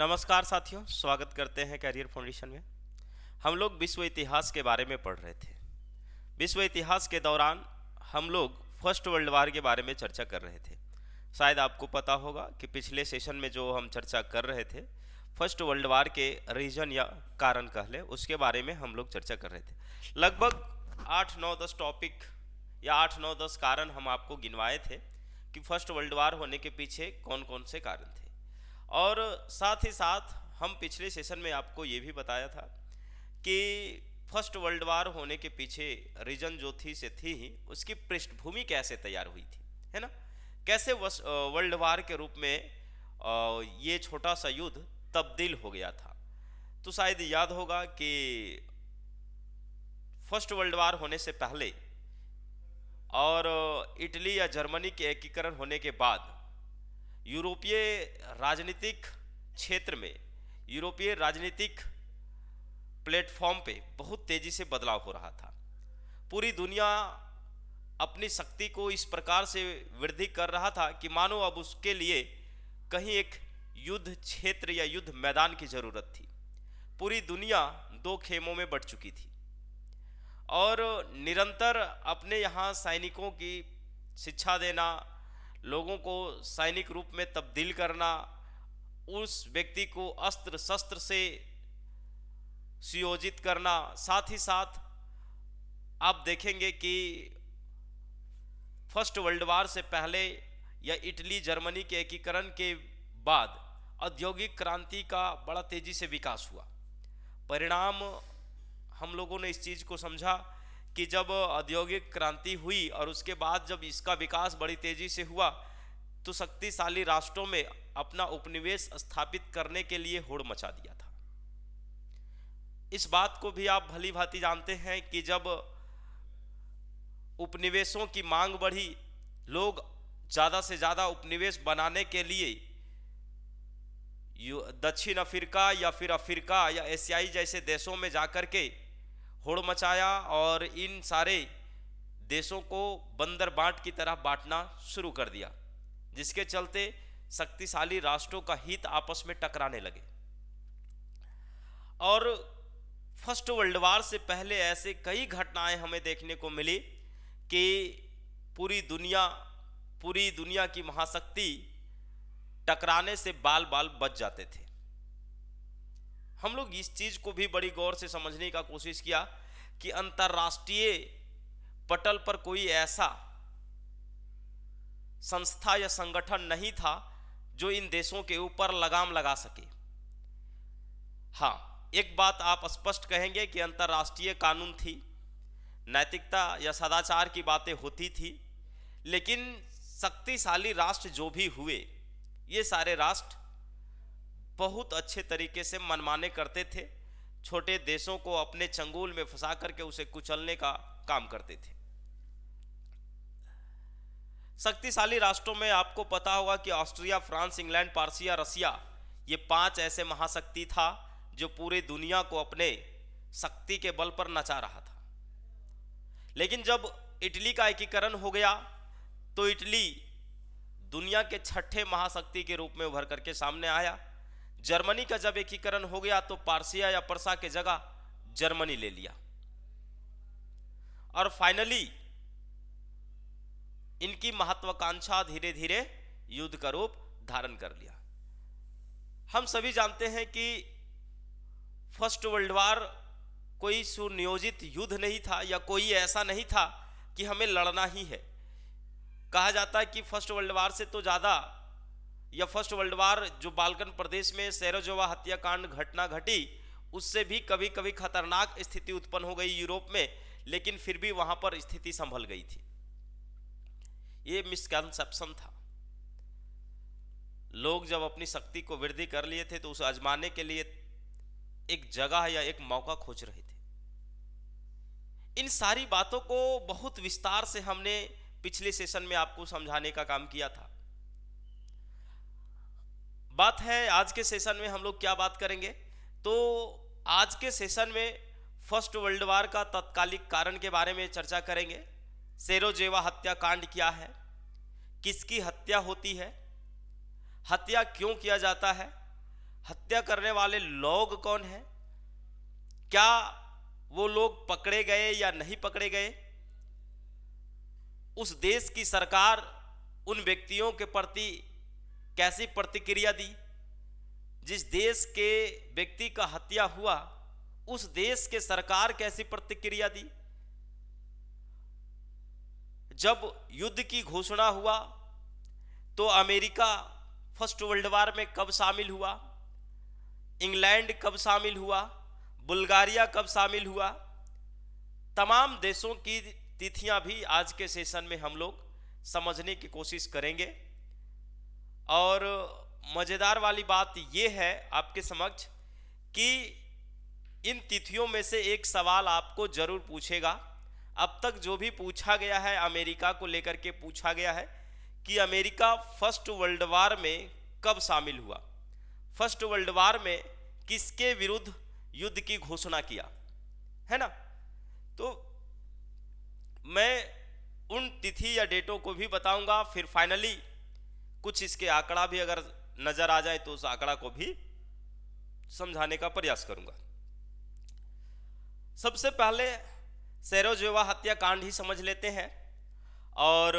नमस्कार साथियों, स्वागत करते हैं कैरियर फाउंडेशन में। हम लोग विश्व इतिहास के बारे में पढ़ रहे थे। विश्व इतिहास के दौरान हम लोग फर्स्ट वर्ल्ड वार के बारे में चर्चा कर रहे थे। शायद आपको पता होगा कि पिछले सेशन में जो हम चर्चा कर रहे थे, फर्स्ट वर्ल्ड वार के रीजन या कारण कह ले, उसके बारे में हम लोग चर्चा कर रहे थे। लगभग 8-9-10 टॉपिक या 8-9-10 कारण हम आपको गिनवाए थे कि फर्स्ट वर्ल्ड वार होने के पीछे कौन कौन से कारण थे। और साथ ही साथ हम पिछले सेशन में आपको ये भी बताया था कि फर्स्ट वर्ल्ड वार होने के पीछे रीजन जो थी से थी ही, उसकी पृष्ठभूमि कैसे तैयार हुई थी, है ना। कैसे वर्ल्ड वार के रूप में ये छोटा सा युद्ध तब्दील हो गया था। तो शायद याद होगा कि फर्स्ट वर्ल्ड वार होने से पहले और इटली या जर्मनी के एकीकरण होने के बाद यूरोपीय राजनीतिक क्षेत्र में, यूरोपीय राजनीतिक प्लेटफॉर्म पे बहुत तेजी से बदलाव हो रहा था। पूरी दुनिया अपनी शक्ति को इस प्रकार से वृद्धि कर रहा था कि मानो अब उसके लिए कहीं एक युद्ध क्षेत्र या युद्ध मैदान की जरूरत थी। पूरी दुनिया दो खेमों में बंट चुकी थी और निरंतर अपने यहाँ सैनिकों की शिक्षा देना, लोगों को सैनिक रूप में तब्दील करना, उस व्यक्ति को अस्त्र शस्त्र से सुयोजित करना। साथ ही साथ आप देखेंगे कि फर्स्ट वर्ल्ड वार से पहले या इटली जर्मनी के एकीकरण के बाद औद्योगिक क्रांति का बड़ा तेजी से विकास हुआ। परिणाम हम लोगों ने इस चीज़ को समझा कि जब औद्योगिक क्रांति हुई और उसके बाद जब इसका विकास बड़ी तेजी से हुआ तो शक्तिशाली राष्ट्रों में अपना उपनिवेश स्थापित करने के लिए होड़ मचा दिया था। इस बात को भी आप भली भांति जानते हैं कि जब उपनिवेशों की मांग बढ़ी, लोग ज़्यादा से ज़्यादा उपनिवेश बनाने के लिए दक्षिण अफ्रीका या फिर अफ्रीका या एशियाई जैसे देशों में जाकर के होड़ मचाया और इन सारे देशों को बंदर बांट की तरह बांटना शुरू कर दिया, जिसके चलते शक्तिशाली राष्ट्रों का हित आपस में टकराने लगे। और फर्स्ट वर्ल्ड वार से पहले ऐसे कई घटनाएं हमें देखने को मिली कि पूरी दुनिया की महाशक्ति टकराने से बाल बाल बच जाते थे। हम लोग इस चीज को भी बड़ी गौर से समझने का कोशिश किया कि अंतरराष्ट्रीय पटल पर कोई ऐसा संस्था या संगठन नहीं था जो इन देशों के ऊपर लगाम लगा सके। हाँ, एक बात आप स्पष्ट कहेंगे कि अंतरराष्ट्रीय कानून थी, नैतिकता या सदाचार की बातें होती थी, लेकिन शक्तिशाली राष्ट्र जो भी हुए, ये सारे राष्ट्र बहुत अच्छे तरीके से मनमाने करते थे। छोटे देशों को अपने चंगुल में फंसा करके उसे कुचलने का काम करते थे। शक्तिशाली राष्ट्रों में आपको पता होगा कि ऑस्ट्रिया, फ्रांस, इंग्लैंड, पर्शिया, रसिया, ये 5 ऐसे महाशक्ति था जो पूरे दुनिया को अपने शक्ति के बल पर नचा रहा था। लेकिन जब इटली का एकीकरण हो गया तो इटली दुनिया के 6ठे महाशक्ति के रूप में उभर करके सामने आया। जर्मनी का जब एकीकरण हो गया तो पार्सिया या पर्सा के जगह जर्मनी ले लिया और फाइनली इनकी महत्वाकांक्षा धीरे धीरे युद्ध का रूप धारण कर लिया। हम सभी जानते हैं कि फर्स्ट वर्ल्ड वार कोई सुनियोजित युद्ध नहीं था या कोई ऐसा नहीं था कि हमें लड़ना ही है। कहा जाता है कि फर्स्ट वर्ल्ड वार से तो ज़्यादा, या फर्स्ट वर्ल्ड वार जो बाल्कन प्रदेश में सेरोजोवा हत्याकांड घटना घटी, उससे भी कभी कभी खतरनाक स्थिति उत्पन्न हो गई यूरोप में, लेकिन फिर भी वहां पर स्थिति संभल गई थी। ये मिसकंसेप्शन था। लोग जब अपनी शक्ति को वृद्धि कर लिए थे तो उसे आजमाने के लिए एक जगह या एक मौका खोज रहे थे। इन सारी बातों को बहुत विस्तार से हमने पिछले सेशन में आपको समझाने का काम किया था। बात है आज के सेशन में हम लोग क्या बात करेंगे, तो आज के सेशन में फर्स्ट वर्ल्ड वार का तत्कालिक कारण के बारे में चर्चा करेंगे। सेरोजेवा हत्याकांड क्या है, किसकी हत्या होती है, हत्या क्यों किया जाता है, हत्या करने वाले लोग कौन हैं, क्या वो लोग पकड़े गए या नहीं पकड़े गए, उस देश की सरकार उन व्यक्तियों के प्रति कैसी प्रतिक्रिया दी, जिस देश के व्यक्ति का हत्या हुआ उस देश के सरकार कैसी प्रतिक्रिया दी, जब युद्ध की घोषणा हुआ तो अमेरिका फर्स्ट वर्ल्ड वॉर में कब शामिल हुआ, इंग्लैंड कब शामिल हुआ, बुल्गारिया कब शामिल हुआ, तमाम देशों की तिथियां भी आज के सेशन में हम लोग समझने की कोशिश करेंगे। और मज़ेदार वाली बात यह है आपके समक्ष कि इन तिथियों में से एक सवाल आपको जरूर पूछेगा। अब तक जो भी पूछा गया है अमेरिका को लेकर के पूछा गया है कि अमेरिका फर्स्ट वर्ल्ड वॉर में कब शामिल हुआ, फर्स्ट वर्ल्ड वॉर में किसके विरुद्ध युद्ध की घोषणा किया, है ना। तो मैं उन तिथि या डेटों को भी बताऊंगा, फिर फाइनली कुछ इसके आंकड़ा भी अगर नजर आ जाए तो उस आंकड़ा को भी समझाने का प्रयास करूंगा। सबसे पहले सेरोजेवा हत्याकांड ही समझ लेते हैं। और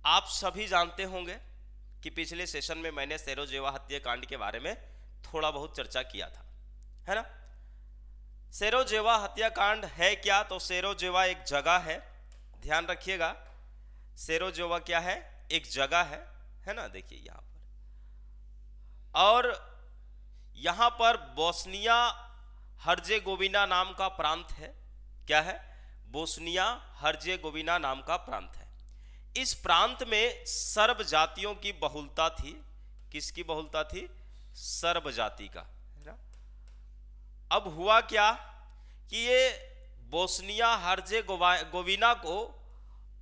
आप सभी जानते होंगे कि पिछले सेशन में मैंने सेरोजेवा हत्याकांड के बारे में थोड़ा बहुत चर्चा किया था, है ना। सेरोजेवा हत्याकांड है क्या, तो सेरोजेवा एक जगह है, ध्यान रखिएगा। सेरोजेवा क्या है, एक जगह है ना। देखिए यहां पर, और यहां पर बोस्निया हर्जेगोविना नाम का प्रांत है। क्या है, बोस्निया हर्जेगोविना नाम का प्रांत है। इस प्रांत में सर्ब जातियों की बहुलता थी। किसकी बहुलता थी, सर्ब जाति का, है ना। अब हुआ क्या कि ये बोस्निया हर्जेगोविना को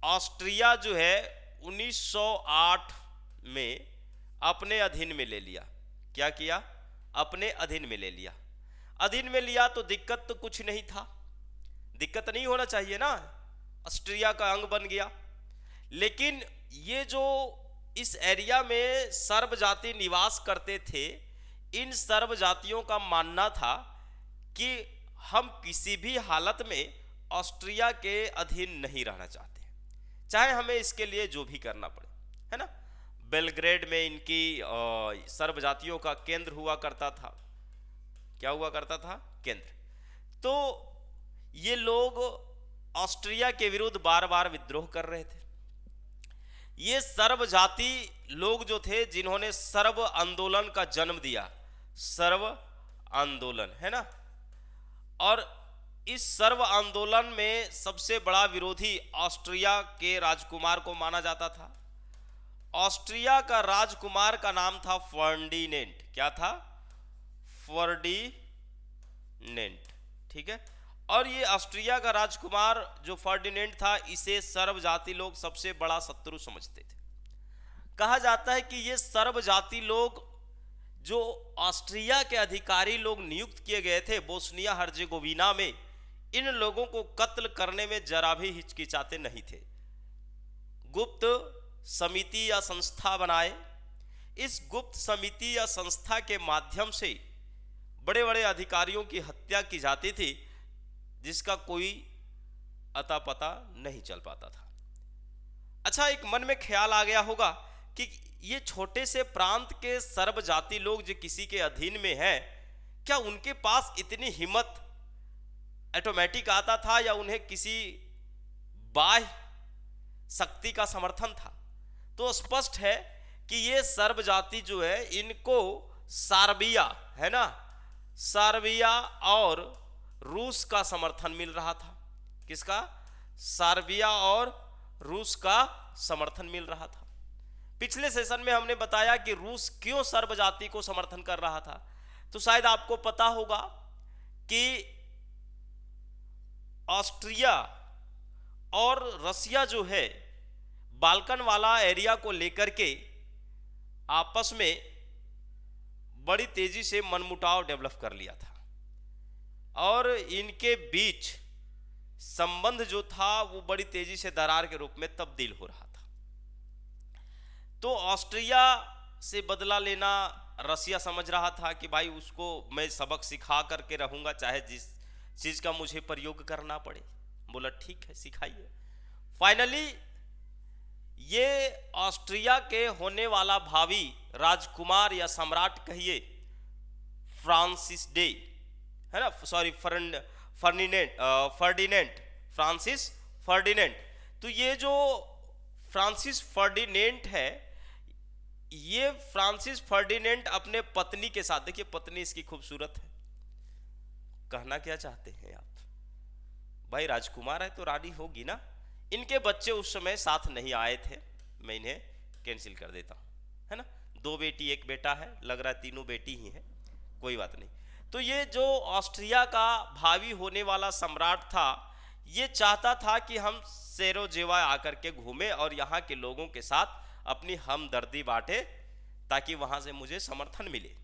ऑस्ट्रिया जो है 1908 में अपने अधीन में ले लिया। क्या किया, अपने अधीन में ले लिया। अधीन में लिया तो दिक्कत तो कुछ नहीं था, दिक्कत नहीं होना चाहिए ना, ऑस्ट्रिया का अंग बन गया। लेकिन ये जो इस एरिया में सर्ब जाति निवास करते थे, इन सर्ब जातियों का मानना था कि हम किसी भी हालत में ऑस्ट्रिया के अधीन नहीं रहना चाहते, चाहे हमें इसके लिए जो भी करना पड़े, है ना। बेलग्रेड में इनकी सर्ब जातियों का केंद्र हुआ करता था। क्या हुआ करता था, केंद्र। तो ये लोग ऑस्ट्रिया के विरुद्ध बार बार विद्रोह कर रहे थे। ये सर्ब जाति लोग जो थे, जिन्होंने सर्ब आंदोलन का जन्म दिया, सर्ब आंदोलन, है ना। और इस सर्व आंदोलन में सबसे बड़ा विरोधी ऑस्ट्रिया के राजकुमार को माना जाता था। ऑस्ट्रिया का राजकुमार का नाम था फर्डिनेंट। क्या था, फर्डिनेंट, ठीक है। और ये ऑस्ट्रिया का राजकुमार जो फर्डिनेंट था, इसे सर्व जाति लोग सबसे बड़ा शत्रु समझते थे। कहा जाता है कि ये सर्व जाति लोग जो ऑस्ट्रिया के अधिकारी लोग नियुक्त किए गए थे बोस्निया हर्जेगोविना में, इन लोगों को कत्ल करने में जरा भी हिचकिचाते नहीं थे। गुप्त समिति या संस्था बनाए। इस गुप्त समिति या संस्था के माध्यम से बड़े बड़े अधिकारियों की हत्या की जाती थी, जिसका कोई अता पता नहीं चल पाता था। अच्छा, एक मन में ख्याल आ गया होगा कि ये छोटे से प्रांत के सर्ब जाति लोग जो किसी के अधीन में हैं, क्या उनके पास इतनी हिम्मत ऑटोमेटिक आता था या उन्हें किसी बाह्य शक्ति का समर्थन था? तो स्पष्ट है कि ये सर्ब जाति जो है, इनको सर्बिया, है ना, सर्बिया और रूस का समर्थन मिल रहा था। किसका? सर्बिया और रूस का समर्थन मिल रहा था। पिछले सेशन में हमने बताया कि रूस क्यों सर्ब जाति को समर्थन कर रहा था। तो शायद आपको पता होगा कि ऑस्ट्रिया और रसिया जो है, बाल्कन वाला एरिया को लेकर के आपस में बड़ी तेजी से मनमुटाव डेवलप कर लिया था और इनके बीच संबंध जो था वो बड़ी तेजी से दरार के रूप में तब्दील हो रहा था। तो ऑस्ट्रिया से बदला लेना रसिया समझ रहा था कि भाई उसको मैं सबक सिखा करके रहूंगा, चाहे जिस चीज का मुझे प्रयोग करना पड़े। बोला ठीक है सिखाइए। फाइनली ये ऑस्ट्रिया के होने वाला भावी राजकुमार या सम्राट कहिए, फ्रांसिस डे, है ना, सॉरी फर्डिनेंट, फ्रांसिस फर्डिनेंट। तो ये जो फ्रांसिस फर्डिनेंट है, ये फ्रांसिस फर्डिनेंट अपने पत्नी के साथ, देखिए पत्नी इसकी खूबसूरत है, कहना क्या चाहते हैं आप, भाई राजकुमार है तो रानी होगी ना। इनके बच्चे उस समय साथ नहीं आए थे, मैं इन्हें कैंसिल कर देता हूं, है ना। 2 बेटी 1 बेटा है, लग रहा है तीनों बेटी ही हैं, कोई बात नहीं। तो ये जो ऑस्ट्रिया का भावी होने वाला सम्राट था, ये चाहता था कि हम सेरोजेवा आकर के घूमे और यहाँ के लोगों के साथ अपनी हमदर्दी बांटे, ताकि वहां से मुझे समर्थन मिले।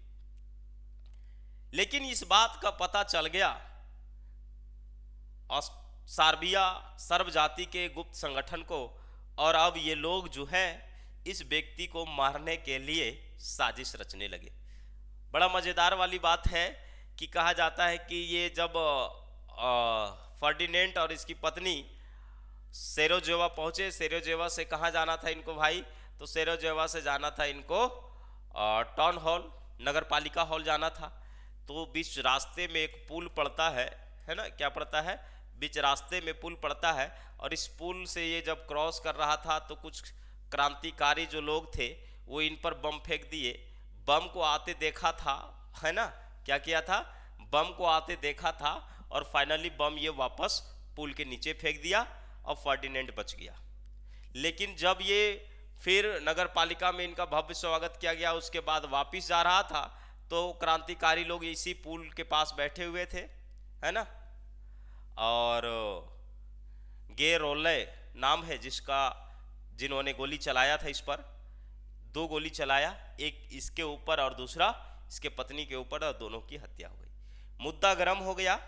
लेकिन इस बात का पता चल गया सार्बिया सर्ब जाति के गुप्त संगठन को, और अब ये लोग जो है इस व्यक्ति को मारने के लिए साजिश रचने लगे। बड़ा मजेदार वाली बात है कि कहा जाता है कि ये जब फर्डिनेंट और इसकी पत्नी सेरोजेवा पहुंचे, सेरोजेवा से कहाँ जाना था इनको भाई, तो सेरोजेवा से जाना था इनको टाउन हॉल, नगर पालिका हॉल जाना था। तो बीच रास्ते में एक पुल पड़ता है ना, क्या पड़ता है, बीच रास्ते में पुल पड़ता है, और इस पुल से ये जब क्रॉस कर रहा था तो कुछ क्रांतिकारी जो लोग थे वो इन पर बम फेंक दिए। बम को आते देखा था, है ना, क्या किया था, बम को आते देखा था, और फाइनली बम ये वापस पुल के नीचे फेंक दिया और फर्डिनेंट बच गया। लेकिन जब ये फिर नगर पालिका में इनका भव्य स्वागत किया गया, उसके बाद वापिस जा रहा था, तो क्रांतिकारी लोग इसी पुल के पास बैठे हुए थे, है ना, और गे रोले नाम है जिन्होंने गोली चलाया था इस पर, 2 गोली चलाया, एक इसके ऊपर और दूसरा इसके पत्नी के ऊपर, और दोनों की हत्या हो गई। मुद्दा गर्म हो गया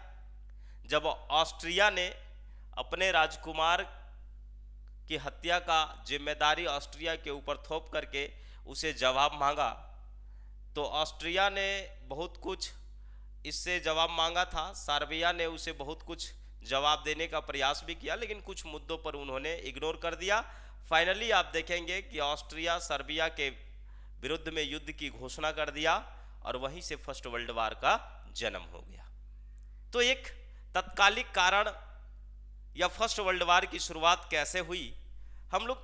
जब ऑस्ट्रिया ने अपने राजकुमार की हत्या का जिम्मेदारी ऑस्ट्रिया के ऊपर थोप करके उसे जवाब मांगा। तो ऑस्ट्रिया ने बहुत कुछ इससे जवाब मांगा था, सर्बिया ने उसे बहुत कुछ जवाब देने का प्रयास भी किया, लेकिन कुछ मुद्दों पर उन्होंने इग्नोर कर दिया। फाइनली आप देखेंगे कि ऑस्ट्रिया सर्बिया के विरुद्ध में युद्ध की घोषणा कर दिया, और वहीं से फर्स्ट वर्ल्ड वार का जन्म हो गया। तो एक तत्कालिक कारण या फर्स्ट वर्ल्ड वार की शुरुआत कैसे हुई, हम लोग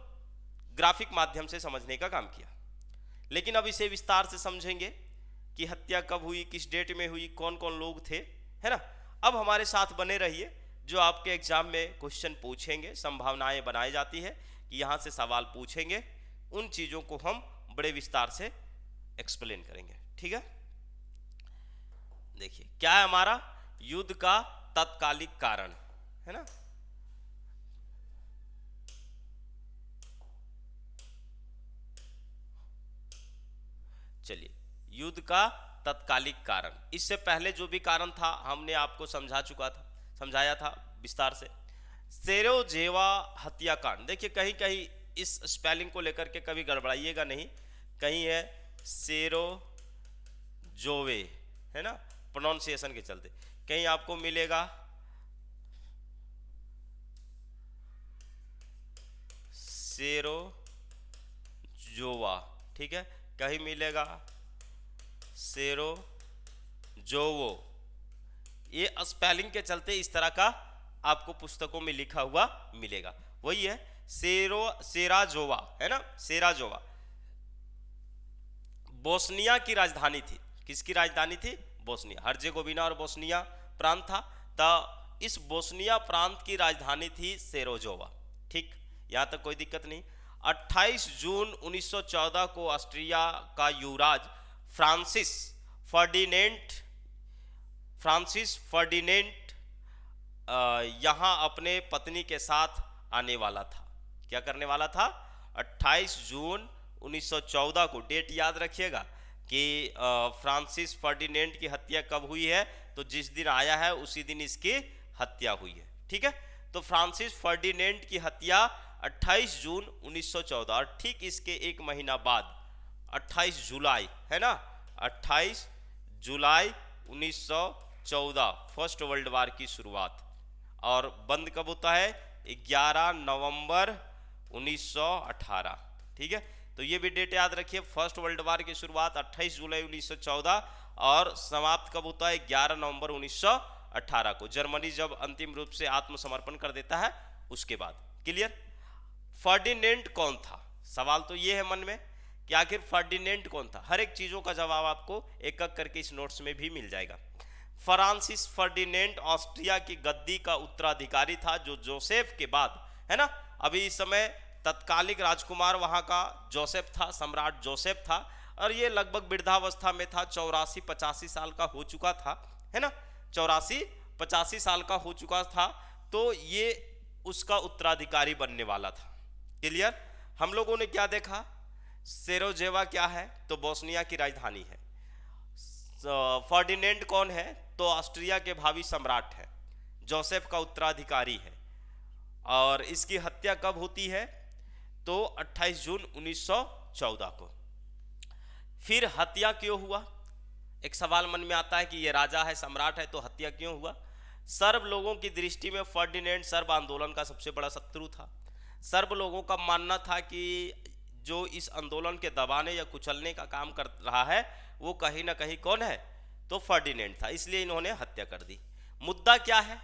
ग्राफिक माध्यम से समझने का काम किया, लेकिन अब इसे विस्तार से समझेंगे कि हत्या कब हुई, किस डेट में हुई, कौन कौन लोग थे, है ना। अब हमारे साथ बने रहिए, जो आपके एग्जाम में क्वेश्चन पूछेंगे, संभावनाएं बनाई जाती है कि यहाँ से सवाल पूछेंगे, उन चीज़ों को हम बड़े विस्तार से एक्सप्लेन करेंगे, ठीक है। देखिए क्या है हमारा युद्ध का तत्कालिक कारण, है ना। चलिए, युद्ध का तत्कालिक कारण, इससे पहले जो भी कारण था हमने आपको समझाया था विस्तार से। सेरोजेवा हत्याकांड, देखिए कहीं कहीं इस स्पेलिंग को लेकर के कभी गड़बड़ाइएगा नहीं, कहीं है सेरोजोवे, है ना, प्रोनाउंसिएशन के चलते, कहीं आपको मिलेगा सेरोजोवा, ठीक है, कहीं मिलेगा सेरोजोवो। ये स्पेलिंग के चलते इस तरह का आपको पुस्तकों में लिखा हुआ मिलेगा, वही है सेराजोवा, है ना, सेराजोवा बोस्निया की राजधानी थी। किसकी राजधानी थी, बोस्निया, हर्जेगोविना और बोस्निया प्रांत था, तो इस बोस्निया प्रांत की राजधानी थी सेरोजोवा, ठीक, यहां तक कोई दिक्कत नहीं। 28 जून 1914 को ऑस्ट्रिया का युवराज फ्रांसिस फर्डिनेंट यहाँ अपने पत्नी के साथ आने वाला था। क्या करने वाला था, 28 जून 1914 को, डेट याद रखिएगा कि फ्रांसिस फर्डिनेंट की हत्या कब हुई है, तो जिस दिन आया है उसी दिन इसकी हत्या हुई है, ठीक है। तो फ्रांसिस फर्डिनेंट की हत्या 28 जून 1914, और ठीक इसके एक महीना बाद 28 जुलाई, है ना, 28 जुलाई 1914 फर्स्ट वर्ल्ड वार की शुरुआत, और बंद कब होता है? 11 नवंबर 1918। ठीक है, तो ये भी डेट याद रखिए। फर्स्ट वर्ल्ड वार की शुरुआत 28 जुलाई 1914 और समाप्त कब होता है? 11 नवंबर 1918 को, जर्मनी जब अंतिम रूप से आत्मसमर्पण कर देता है उसके बाद। क्लियर? फर्डिनेंड कौन था? सवाल तो ये है मन में कि आखिर फर्डिनेंड कौन था। हर एक चीजों का जवाब आपको एक एक करके इस नोट्स में भी मिल जाएगा। फ्रांसिस फर्डिनेंड ऑस्ट्रिया की गद्दी का उत्तराधिकारी था, जो जोसेफ के बाद, है ना, अभी इस समय तत्कालिक राजकुमार वहां का जोसेफ था, सम्राट जोसेफ था, और ये लगभग वृद्धावस्था में था, 84-85 साल का हो चुका था, है ना, 84-85 साल का हो चुका था, तो ये उसका उत्तराधिकारी बनने वाला था। क्लियर? हम लोगों ने क्या देखा? सेरोजेवा क्या है? तो बोस्निया की राजधानी है। फर्डिनेंड कौन है? तो ऑस्ट्रिया के भावी सम्राट है, जोसेफ का उत्तराधिकारी है, और इसकी हत्या कब होती है? तो 28 जून 1914 को। फिर हत्या क्यों हुआ? एक सवाल मन में आता है कि ये राजा है, सम्राट है, तो हत्या क्यों हुआ? सर्ब लोगों की दृष्टि में फर्डिनेंड सर्ब आंदोलन का सबसे बड़ा शत्रु था। सर्ब लोगों का मानना था कि जो इस आंदोलन के दबाने या कुचलने का काम कर रहा है वो कहीं ना कहीं कौन है? तो फर्डिनेंड था, इसलिए इन्होंने हत्या कर दी। मुद्दा क्या है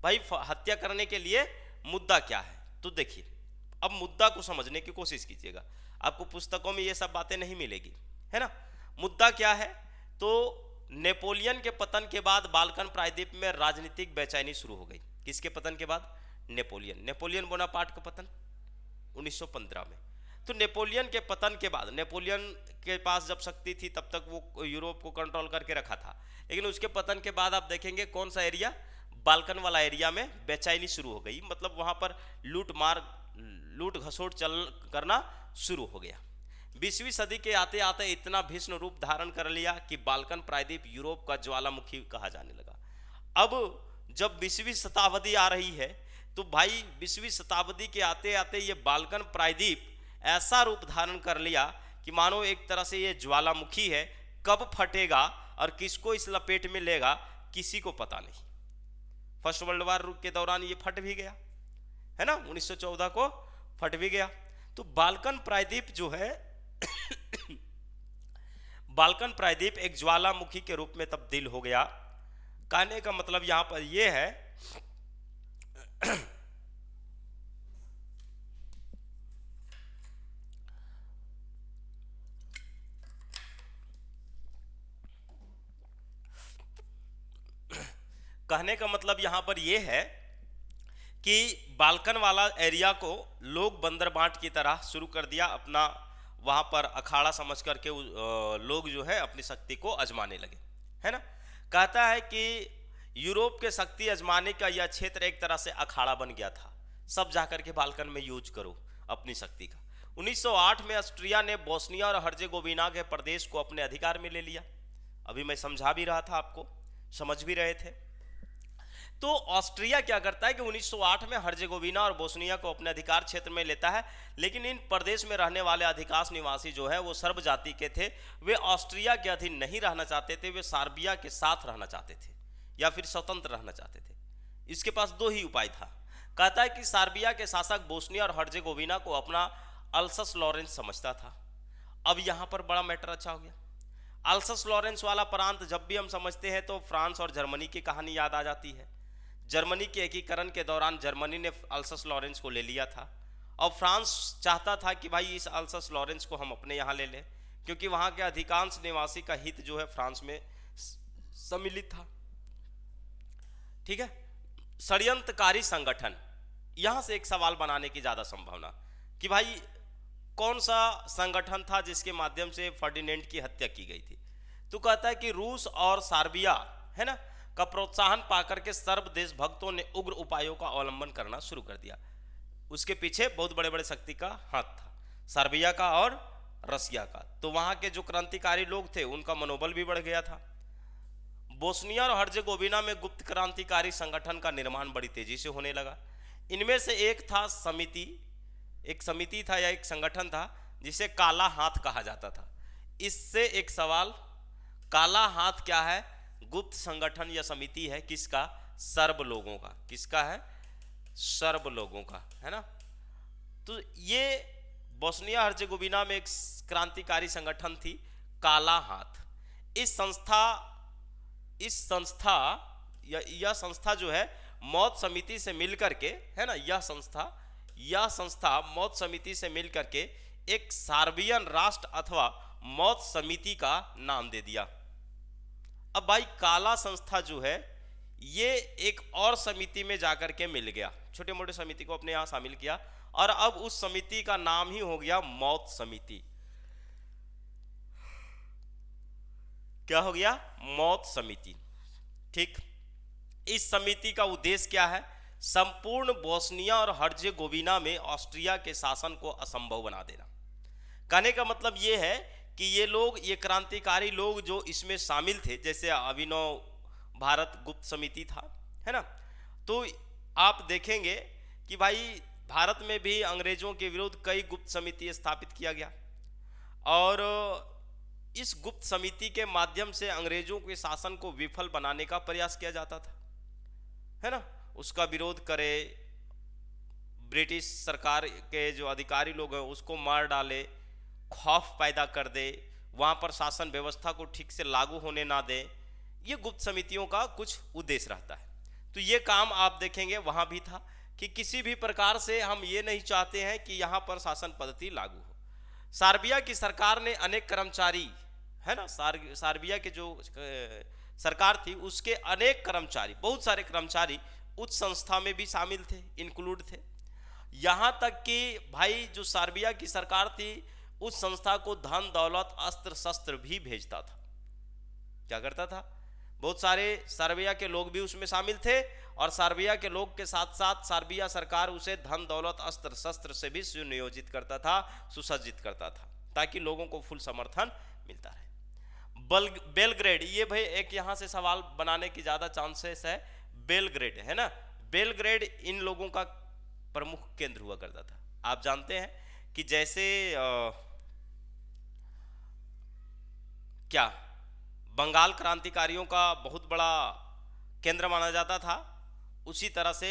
भाई? हत्या करने के लिए मुद्दा क्या है? तो देखिए, अब मुद्दा को समझने की कोशिश कीजिएगा, आपको पुस्तकों में ये सब बातें नहीं मिलेगी, है ना। मुद्दा क्या है? तो नेपोलियन के पतन के बाद बाल्कन प्रायद्वीप में राजनीतिक बेचैनी शुरू हो गई। किसके पतन के बाद? नेपोलियन बोनापार्ट का पतन 1915 में। तो नेपोलियन के पतन के बाद, नेपोलियन के पास जब शक्ति थी तब तक वो यूरोप को कंट्रोल करके रखा था, लेकिन उसके पतन के बाद आप देखेंगे कौन सा एरिया? बाल्कन वाला एरिया में बेचैनी शुरू हो गई, मतलब वहां पर लूट घसोट चल करना शुरू हो गया। 20वीं सदी के आते आते इतना भीषण रूप धारण कर लिया कि बाल्कन प्रायद्वीप यूरोप का ज्वालामुखी कहा जाने लगा। अब जब 20वीं शताब्दी आ रही है तो भाई 20वीं शताब्दी के आते आते ये बाल्कन प्रायद्वीप ऐसा रूप धारण कर लिया कि मानो एक तरह से ये ज्वालामुखी है। कब फटेगा और किसको इस लपेट में लेगा किसी को पता नहीं। फर्स्ट वर्ल्ड वार के दौरान ये फट भी गया, है ना, 1914 को फट भी गया। तो बाल्कन प्रायद्वीप जो है बाल्कन प्रायद्वीप एक ज्वालामुखी के रूप में तब्दील हो गया। कहने का मतलब यहां पर यह है कहने का मतलब यहां पर यह है कि बाल्कन वाला एरिया को लोग बंदर बांट की तरह शुरू कर दिया, अपना वहां पर अखाड़ा समझ करके लोग जो है अपनी शक्ति को आजमाने लगे, है ना। कहता है कि यूरोप के शक्ति आजमाने का यह क्षेत्र एक तरह से अखाड़ा बन गया था, सब जाकर के बाल्कन में यूज करो अपनी शक्ति का। 1908 में ऑस्ट्रिया ने बोस्निया और हर्जेगोविना के प्रदेश को अपने अधिकार में ले लिया। अभी मैं समझा भी रहा था, आपको समझ भी रहे थे। तो ऑस्ट्रिया क्या करता है कि 1908 में हर्जेगोविना और बोस्निया को अपने अधिकार क्षेत्र में लेता है, लेकिन इन प्रदेश में रहने वाले अधिकांश निवासी जो है वो सर्ब जाति के थे, वे ऑस्ट्रिया के अधीन नहीं रहना चाहते थे, वे सर्बिया के साथ रहना चाहते थे या फिर स्वतंत्र रहना चाहते थे। इसके पास दो ही उपाय था। कहता है कि सर्बिया के शासक बोस्निया और हर्जेगोविना को अपना अल्सस लॉरेंस समझता था। अब यहाँ पर बड़ा मैटर अच्छा हो गया। अल्सस लॉरेंस वाला प्रांत जब भी हम समझते हैं तो फ्रांस और जर्मनी की कहानी याद आ जाती है। जर्मनी के एकीकरण के दौरान जर्मनी ने अल्सस लॉरेंस को ले लिया था और फ्रांस चाहता था कि भाई इस अल्सस लॉरेंस को हम अपने यहाँ ले लें, क्योंकि वहाँ के अधिकांश निवासी का हित जो है फ्रांस में सम्मिलित था। ठीक है, षड्यंत्रकारी संगठन, यहाँ से एक सवाल बनाने की ज़्यादा संभावना कि भाई कौन सा संगठन था जिसके माध्यम से फर्डिनेंड की हत्या की गई थी। तो कहता है कि रूस और सर्बिया, है ना, का प्रोत्साहन पाकर के सर्ब देशभक्तों ने उग्र उपायों का अवलंबन करना शुरू कर दिया। उसके पीछे बहुत बड़े बड़े शक्ति का हाथ था, सर्बिया का और रसिया का। तो वहां के जो क्रांतिकारी लोग थे उनका मनोबल भी बढ़ गया था। बोस्निया और हर्जेगोविना में गुप्त क्रांतिकारी संगठन का निर्माण बड़ी तेजी से होने लगा। इनमें से एक समिति था या एक संगठन था जिसे काला हाथ कहा जाता था। इससे एक सवाल काला हाथ क्या है? गुप्त संगठन या समिति है, किसका? सर्ब लोगों का। किसका है? सर्ब लोगों का, है ना। तो ये बोस्निया हर्जेगोविना में एक क्रांतिकारी संगठन थी, काला हाथ। यह संस्था जो है मौत समिति से मिलकर के, है ना, यह संस्था मौत समिति से मिलकर के एक सर्बियन राष्ट्र अथवा मौत समिति का नाम दे दिया। अब भाई काला संस्था जो है ये एक और समिति में जाकर के मिल गया, छोटे मोटे समिति को अपने यहाँ शामिल किया, और अब उस समिति का नाम ही हो गया मौत समिति। क्या हो गया? मौत समिति। ठीक। इस समिति का उद्देश्य क्या है? संपूर्ण बोस्निया और हर्जेगोविना में ऑस्ट्रिया के शासन को असंभव बना देना। कहने का मतलब ये है कि ये क्रांतिकारी लोग जो इसमें शामिल थे, जैसे अभिनव भारत गुप्त समिति था, है ना, तो आप देखेंगे कि भाई भारत में भी अंग्रेजों के विरुद्ध कई गुप्त समिति स्थापित किया गया, और इस गुप्त समिति के माध्यम से अंग्रेजों के शासन को विफल बनाने का प्रयास किया जाता था, है ना। उसका विरोध करे, ब्रिटिश सरकार के जो अधिकारी लोग हैं उसको मार डाले, खौफ पैदा कर दे, वहाँ पर शासन व्यवस्था को ठीक से लागू होने ना दे। ये गुप्त समितियों का कुछ उद्देश्य रहता है। तो ये काम आप देखेंगे वहाँ भी था कि किसी भी प्रकार से हम ये नहीं चाहते हैं कि यहाँ पर शासन पद्धति लागू हो। सर्बिया की सरकार ने अनेक कर्मचारी, है ना, सर्बिया के जो सरकार थी उसके अनेक कर्मचारी, बहुत सारे कर्मचारी उस संस्था में भी शामिल थे, इंक्लूड थे। यहाँ तक कि भाई जो सर्बिया की सरकार थी उस संस्था को धन दौलत अस्त्र शस्त्र भी भेजता था। क्या करता था? बहुत सारे सर्बिया के लोग भी उसमें शामिल थे, और सर्बिया के लोग के साथ साथ सर्बिया सरकार उसे धन दौलत अस्त्र शस्त्र से भी सुनियोजित करता था, सुसज्जित करता था, ताकि लोगों को फुल समर्थन मिलता रहे। बेलग्रेड, ये भाई एक यहाँ से सवाल बनाने की ज़्यादा चांसेस है। बेलग्रेड, है ना, बेलग्रेड इन लोगों का प्रमुख केंद्र हुआ करता था। आप जानते हैं कि जैसे क्या बंगाल क्रांतिकारियों का बहुत बड़ा केंद्र माना जाता था, उसी तरह से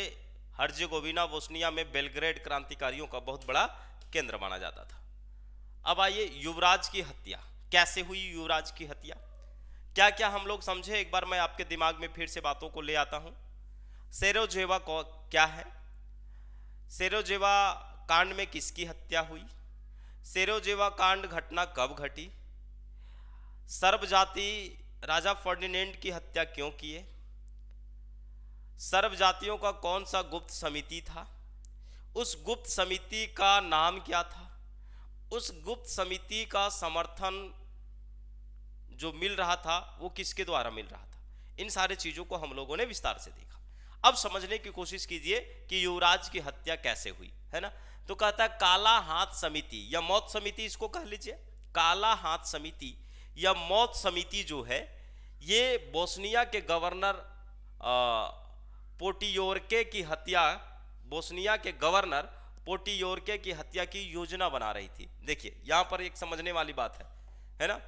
हर्जेगोविना बोस्निया में बेलग्रेड क्रांतिकारियों का बहुत बड़ा केंद्र माना जाता था। अब आइए, युवराज की हत्या कैसे हुई? युवराज की हत्या क्या क्या हम लोग समझे, एक बार मैं आपके दिमाग में फिर से बातों को ले आता हूं। सेरोजेवा क्या है? सेरोजेवा कांड में किसकी हत्या हुई? सेरोजेवा कांड घटना कब घटी? सर्ब जाति राजा फर्डिनेंड की हत्या क्यों किए? सर्ब जातियों का कौन सा गुप्त समिति था? उस गुप्त समिति का नाम क्या था? उस गुप्त समिति का समर्थन जो मिल रहा था वो किसके द्वारा मिल रहा था? इन सारे चीजों को हम लोगों ने विस्तार से देखा। अब समझने की कोशिश कीजिए कि युवराज की हत्या कैसे हुई, है ना। तो कहता है काला हाथ समिति या मौत समिति, इसको कह लीजिए। काला हाथ समिति या मौत समिति जो है ये बोस्निया के गवर्नर पोटियोरके की हत्या, बोस्निया के गवर्नर पोटियोरके की हत्या की योजना बना रही थी। देखिए यहां पर एक समझने वाली बात है ना।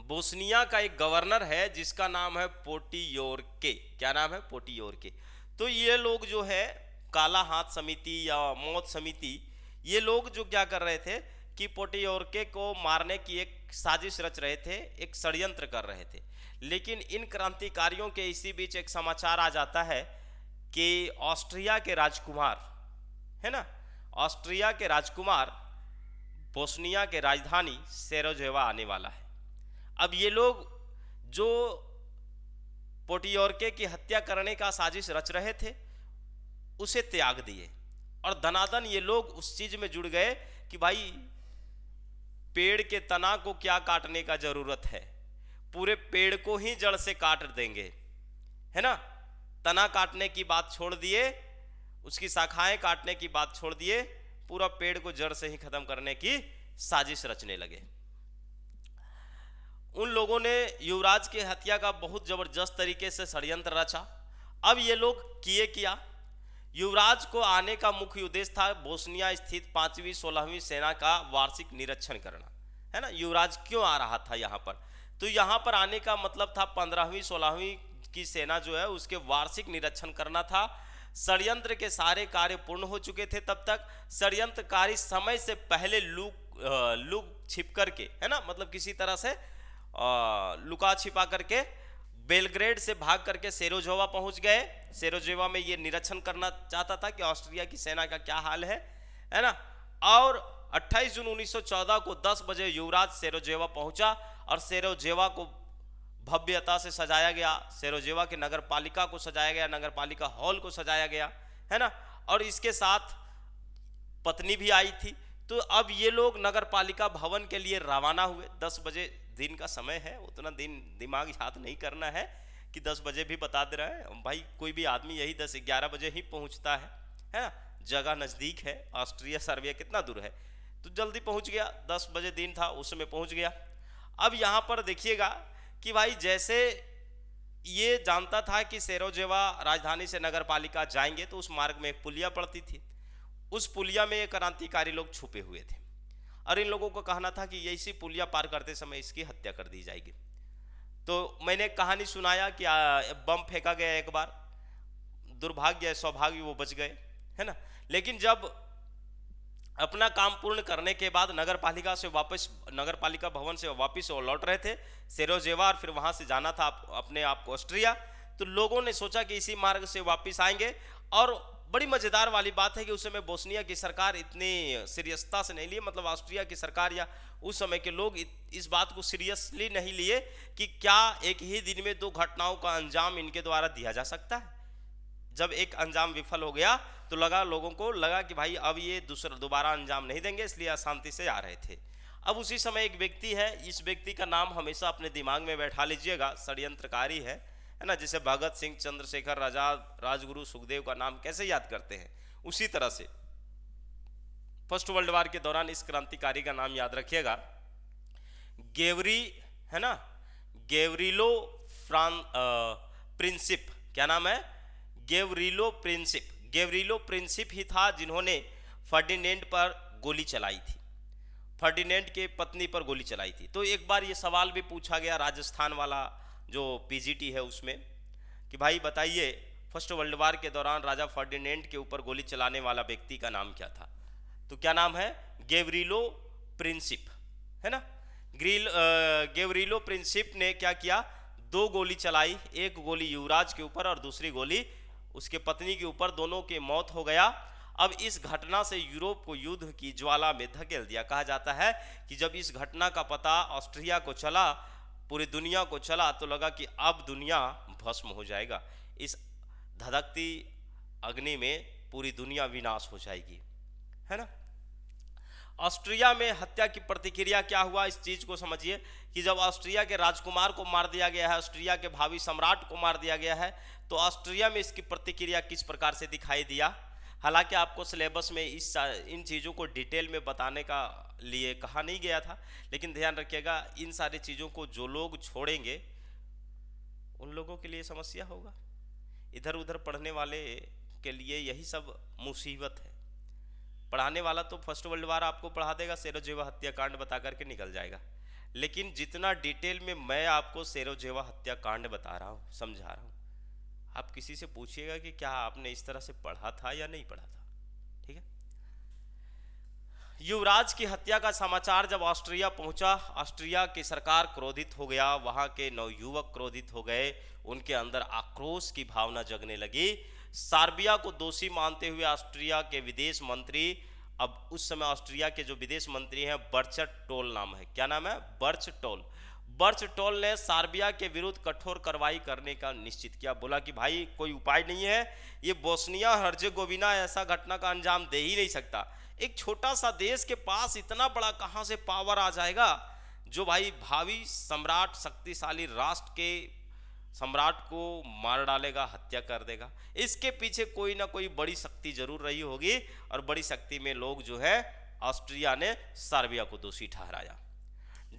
बोस्निया का एक गवर्नर है जिसका नाम है पोटियोरके। क्या नाम है? पोटियोरके। तो ये लोग जो है काला हाथ समिति या मौत समिति, ये लोग जो क्या कर रहे थे कि पोटियोरके को मारने की एक साजिश रच रहे थे, एक षड्यंत्र कर रहे थे। लेकिन इन क्रांतिकारियों के इसी बीच एक समाचार आ जाता है कि ऑस्ट्रिया के राजकुमार, है ना, ऑस्ट्रिया के राजकुमार बोस्निया के राजधानी सेरोजेवा आने वाला है। अब ये लोग जो पोटियोरके की हत्या करने का साजिश रच रहे थे उसे त्याग दिए, और धनाधन ये लोग उस चीज में जुड़ गए कि भाई पेड़ के तना को क्या काटने का जरूरत है, पूरे पेड़ को ही जड़ से काट देंगे, है ना। तना काटने की बात छोड़ दिए, उसकी शाखाएं काटने की बात छोड़ दिए, पूरा पेड़ को जड़ से ही खत्म करने की साजिश रचने लगे। उन लोगों ने युवराज की हत्या का बहुत जबरदस्त तरीके से षड्यंत्र रचा। अब ये लोग किए क्या? युवराज को आने का मुख्य उद्देश्य था बोस्निया स्थित 5वीं 16वीं सेना का वार्षिक निरीक्षण करना, है ना। युवराज क्यों आ रहा था यहाँ पर? तो यहाँ पर आने का मतलब था 15वीं 16वीं की सेना जो है उसके वार्षिक निरीक्षण करना था। षड्यंत्र के सारे कार्य पूर्ण हो चुके थे तब तक। षड्यंत्रकारी समय से पहले लुक छिप करके, है ना, मतलब किसी तरह से लुका छिपा करके बेलग्रेड से भाग करके सेरोजेवा पहुंच गए। सेरोजेवा में ये निरीक्षण करना चाहता था कि ऑस्ट्रिया की सेना का क्या हाल है ना। और 28 जून 1914 को 10 बजे युवराज सेरोजेवा पहुंचा और सेरोजेवा को भव्यता से सजाया गया। सेरोजेवा के नगर पालिका को सजाया गया, नगर पालिका हॉल को सजाया गया, है ना। और इसके साथ पत्नी भी आई थी। तो अब ये लोग नगर पालिका भवन के लिए रवाना हुए। 10 बजे दिन का समय है, उतना दिन दिमाग याद नहीं करना है कि 10 बजे भी बता दे रहा है भाई। कोई भी आदमी यही 10-11 बजे ही पहुंचता है ना। जगह नज़दीक है, ऑस्ट्रिया सर्बिया कितना दूर है, तो जल्दी पहुंच गया। 10 बजे दिन था, उस समय पहुंच गया। अब यहाँ पर देखिएगा कि भाई जैसे ये जानता था कि सेरोजेवा राजधानी से नगर पालिका जाएंगे तो उस मार्ग में एक पुलिया पड़ती थी। उस पुलिया में क्रांतिकारी लोग छुपे हुए थे और इन लोगों को कहना था कि ऐसी पुलिया पार करते समय इसकी हत्या कर दी जाएगी। तो मैंने एक कहानी सुनाया कि बम फेंका गया एक बार, दुर्भाग्य सौभाग्य वो बच गए, है ना। लेकिन जब अपना काम पूर्ण करने के बाद नगर पालिका भवन से वापस वो लौट रहे थे सेरोजेवा, और फिर वहां से जाना था अपने आप को ऑस्ट्रिया। तो लोगों ने सोचा कि इसी मार्ग से वापस आएंगे। और बड़ी मजेदार वाली बात है कि उस समय बोस्निया की सरकार इतनी सीरियसता से नहीं लिए, मतलब ऑस्ट्रिया की सरकार या उस समय के लोग इस बात को सीरियसली नहीं लिए कि क्या एक ही दिन में 2 घटनाओं का अंजाम इनके द्वारा दिया जा सकता है। जब एक अंजाम विफल हो गया तो लोगों को लगा कि भाई अब ये दोबारा अंजाम नहीं देंगे, इसलिए अशांति से आ रहे थे। अब उसी समय एक व्यक्ति है, इस व्यक्ति का नाम हमेशा अपने दिमाग में बैठा लीजिएगा, षड्यंत्रकारी है ना। जैसे भगत सिंह, चंद्रशेखर आजाद, राजगुरु, सुखदेव का नाम कैसे याद करते हैं, उसी तरह से फर्स्ट वर्ल्ड वार के दौरान इस क्रांतिकारी का नाम याद रखिएगा, है ना, गेवरिलो प्रिंसिप। क्या नाम है? गेवरिलो प्रिंसिप ही था जिन्होंने फर्डिनेंड पर गोली चलाई थी, फर्डिनेंड के पत्नी पर गोली चलाई थी। तो एक बार ये सवाल भी पूछा गया राजस्थान वाला जो पीजीटी है उसमें कि भाई बताइए फर्स्ट वर्ल्ड वार के दौरान राजा फर्डिनेंड के ऊपर गोली चलाने वाला व्यक्ति का नाम क्या था? तो क्या नाम है? गेवरिलो प्रिंसिप, है ना। गेवरिलो प्रिंसिप ने क्या किया, 2 गोली चलाई, एक गोली युवराज के ऊपर और दूसरी गोली उसके पत्नी के ऊपर, दोनों की मौत हो गया। अब इस घटना से यूरोप को युद्ध की ज्वाला में धकेल दिया। कहा जाता है कि जब इस घटना का पता ऑस्ट्रिया को चला, पूरी दुनिया को चला, तो लगा कि अब दुनिया भस्म हो जाएगा, इस धधकती अग्नि में पूरी दुनिया विनाश हो जाएगी, है ना। ऑस्ट्रिया में हत्या की प्रतिक्रिया क्या हुआ, इस चीज को समझिए कि जब ऑस्ट्रिया के राजकुमार को मार दिया गया है, ऑस्ट्रिया के भावी सम्राट को मार दिया गया है, तो ऑस्ट्रिया में इसकी प्रतिक्रिया किस प्रकार से दिखाई दिया। हालांकि आपको सिलेबस में इन चीज़ों को डिटेल में बताने का लिए कहा नहीं गया था, लेकिन ध्यान रखिएगा इन सारी चीज़ों को जो लोग छोड़ेंगे उन लोगों के लिए समस्या होगा। इधर उधर पढ़ने वाले के लिए यही सब मुसीबत है। पढ़ाने वाला तो फर्स्ट वर्ल्ड वार आपको पढ़ा देगा, सेरोजेवा हत्याकांड बता करके निकल जाएगा, लेकिन जितना डिटेल में मैं आपको सेरोजेवा हत्याकांड बता रहा हूँ, समझा रहा हूँ, आप किसी से पूछिएगा कि क्या आपने इस तरह से पढ़ा था या नहीं पढ़ा था, ठीक है। युवराज की हत्या का समाचार जब ऑस्ट्रिया पहुंचा, ऑस्ट्रिया की सरकार क्रोधित हो गया, वहां के नवयुवक क्रोधित हो गए, उनके अंदर आक्रोश की भावना जगने लगी। सर्बिया को दोषी मानते हुए ऑस्ट्रिया के विदेश मंत्री, अब उस समय ऑस्ट्रिया के जो विदेश मंत्री हैं बर्चट टोल नाम है, क्या नाम है? बर्चटोल ने सर्बिया के विरुद्ध कठोर कार्रवाई करने का निश्चित किया। बोला कि भाई कोई उपाय नहीं है, ये बोस्निया हर्जेगोविना ऐसा घटना का अंजाम दे ही नहीं सकता। एक छोटा सा देश के पास इतना बड़ा कहां से पावर आ जाएगा जो भाई भावी सम्राट, शक्तिशाली राष्ट्र के सम्राट को मार डालेगा, हत्या कर देगा। इसके पीछे कोई ना कोई बड़ी शक्ति जरूर रही होगी, और बड़ी शक्ति में लोग जो है ऑस्ट्रिया ने सर्बिया को दोषी ठहराया।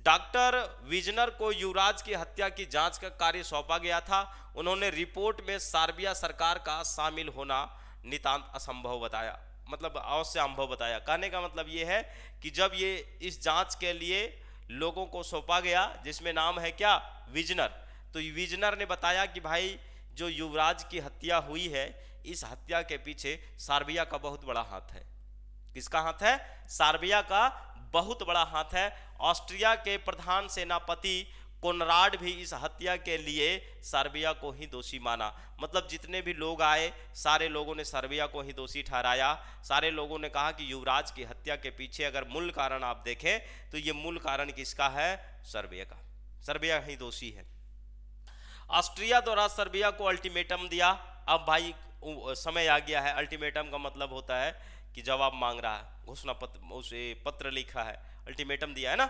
डॉक्टर विजनर को युवराज की हत्या की जांच का कार्य सौंपा गया था। उन्होंने रिपोर्ट में सर्बिया सरकार का शामिल होना नितांत असंभव बताया, मतलब अवश्य संभव बताया। कहने का मतलब ये है कि जब ये इस जांच के लिए लोगों को सौंपा गया, जिसमें नाम है क्या, विजनर। तो विजनर ने बताया कि भाई जो युवराज की हत्या हुई है, इस हत्या के पीछे सर्बिया का बहुत बड़ा हाथ है। किसका हाथ है? सर्बिया का बहुत बड़ा हाथ है। ऑस्ट्रिया के प्रधान सेनापति कोनराड भी इस हत्या के लिए सर्बिया को ही दोषी माना। मतलब जितने भी लोग आए, सारे लोगों ने सर्बिया को ही दोषी ठहराया। सारे लोगों ने कहा कि युवराज की हत्या के पीछे अगर मूल कारण आप देखें तो ये मूल कारण किसका है? सर्बिया का। सर्बिया ही दोषी है। ऑस्ट्रिया द्वारा सर्बिया को अल्टीमेटम दिया। अब भाई समय आ गया है। अल्टीमेटम का मतलब होता है कि जवाब मांग रहा है, घोषणा पत्र, उसे पत्र लिखा है, अल्टीमेटम दिया है ना।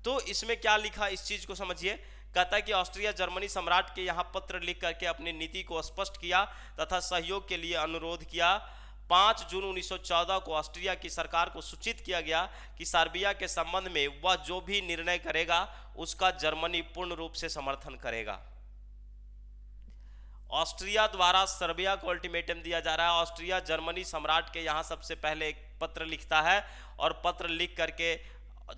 तो इसमें क्या लिखा, इस चीज को समझिए। कहता है कि ऑस्ट्रिया जर्मनी सम्राट के यहाँ पत्र लिख करके अपनी नीति को स्पष्ट किया तथा सहयोग के लिए अनुरोध किया। 5 जून 1914 को ऑस्ट्रिया की सरकार को सूचित किया गया कि सर्बिया के संबंध में वह जो भी निर्णय करेगा उसका जर्मनी पूर्ण रूप से समर्थन करेगा। ऑस्ट्रिया द्वारा सर्बिया को अल्टीमेटम दिया जा रहा है। ऑस्ट्रिया जर्मनी सम्राट के यहाँ सबसे पहले एक पत्र लिखता है और पत्र लिख करके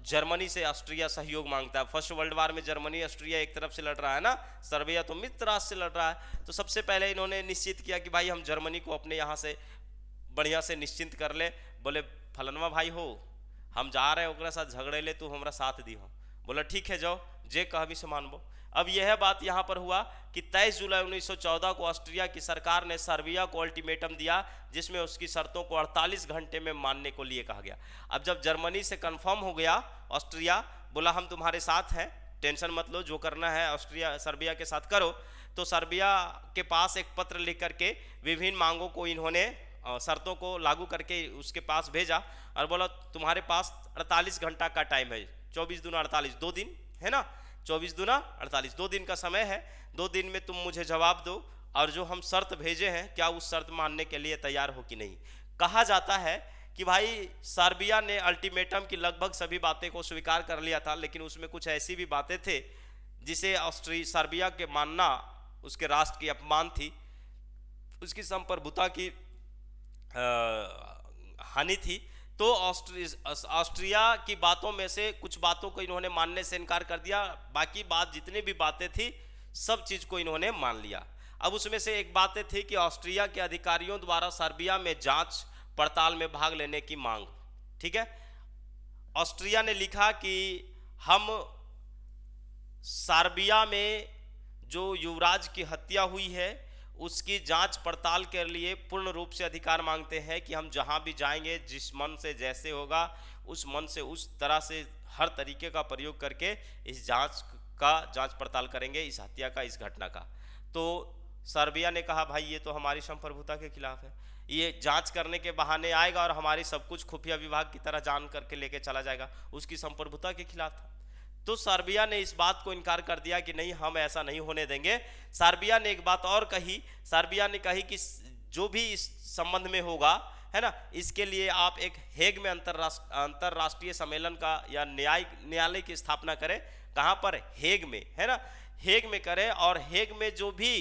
जर्मनी से ऑस्ट्रिया सहयोग मांगता है। फर्स्ट वर्ल्ड वार में जर्मनी ऑस्ट्रिया एक तरफ से लड़ रहा है ना, सर्बिया तो मित्र राष्ट्र से लड़ रहा है। तो सबसे पहले इन्होंने निश्चित किया कि भाई हम जर्मनी को अपने यहाँ से बढ़िया से निश्चिंत कर ले। बोले फलनवा भाई हो, हम जा रहे ओकरा साथ झगड़े ले, तू हमारा साथ दी हो। बोला ठीक है जाओ, जे कहबी से मानबो। अब यह बात यहाँ पर हुआ कि 23 जुलाई 1914 को ऑस्ट्रिया की सरकार ने सर्बिया को अल्टीमेटम दिया, जिसमें उसकी शर्तों को 48 घंटे में मानने को लिए कहा गया। अब जब जर्मनी से कंफर्म हो गया, ऑस्ट्रिया बोला हम तुम्हारे साथ हैं, टेंशन मत लो, जो करना है ऑस्ट्रिया सर्बिया के साथ करो। तो सर्बिया के पास एक पत्र लिख करके विभिन्न मांगों को इन्होंने शर्तों को लागू करके उसके पास भेजा और बोला तुम्हारे पास 48 घंटा का टाइम है। 24 दूना 48, 2 दिन है ना, 24 दूना 48, 2 दिन का समय है। 2 दिन में तुम मुझे जवाब दो और जो हम शर्त भेजे हैं क्या उस शर्त मानने के लिए तैयार हो कि नहीं। कहा जाता है कि भाई सर्बिया ने अल्टीमेटम की लगभग सभी बातें को स्वीकार कर लिया था, लेकिन उसमें कुछ ऐसी भी बातें थे जिसे सर्बिया के मानना उसके राष्ट्र की अपमान थी, उसकी संप्रभुता की हानि थी। तो ऑस्ट्रिया की बातों में से कुछ बातों को इन्होंने मानने से इनकार कर दिया, बाकी बात जितनी भी बातें थी सब चीज को इन्होंने मान लिया। अब उसमें से एक बातें थी कि ऑस्ट्रिया के अधिकारियों द्वारा सर्बिया में जांच पड़ताल में भाग लेने की मांग। ठीक है, ऑस्ट्रिया ने लिखा कि हम सर्बिया में जो युवराज की हत्या हुई है उसकी जांच पड़ताल के लिए पूर्ण रूप से अधिकार मांगते हैं कि हम जहां भी जाएंगे, जिस मन से जैसे होगा उस मन से उस तरह से हर तरीके का प्रयोग करके इस जांच पड़ताल करेंगे, इस हत्या का, इस घटना का। तो सर्बिया ने कहा भाई ये तो हमारी संप्रभुता के खिलाफ है, ये जांच करने के बहाने आएगा और हमारी सब कुछ खुफिया विभाग की तरह जान करके लेके चला जाएगा, उसकी संप्रभुता के खिलाफ था। तो सर्बिया ने इस बात को इनकार कर दिया कि नहीं, हम ऐसा नहीं होने देंगे। सर्बिया ने एक बात और कही, सर्बिया ने कही कि जो भी इस संबंध में होगा है ना, इसके लिए आप एक हेग में अंतरराष्ट्रीय सम्मेलन का या न्यायालय की स्थापना करें। कहाँ पर? हेग में, है ना, हेग में करें और हेग में जो भी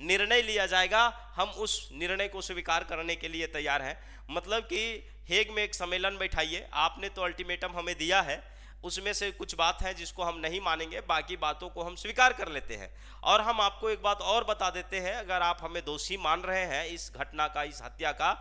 निर्णय लिया जाएगा हम उस निर्णय को स्वीकार करने के लिए तैयार हैं। मतलब कि हेग में एक सम्मेलन बैठाइए, आपने तो अल्टीमेटम हमें दिया है, उसमें से कुछ बात है जिसको हम नहीं मानेंगे, बाकी बातों को हम स्वीकार कर लेते हैं। और हम आपको एक बात और बता देते हैं, अगर आप हमें दोषी मान रहे हैं इस घटना का, इस हत्या का,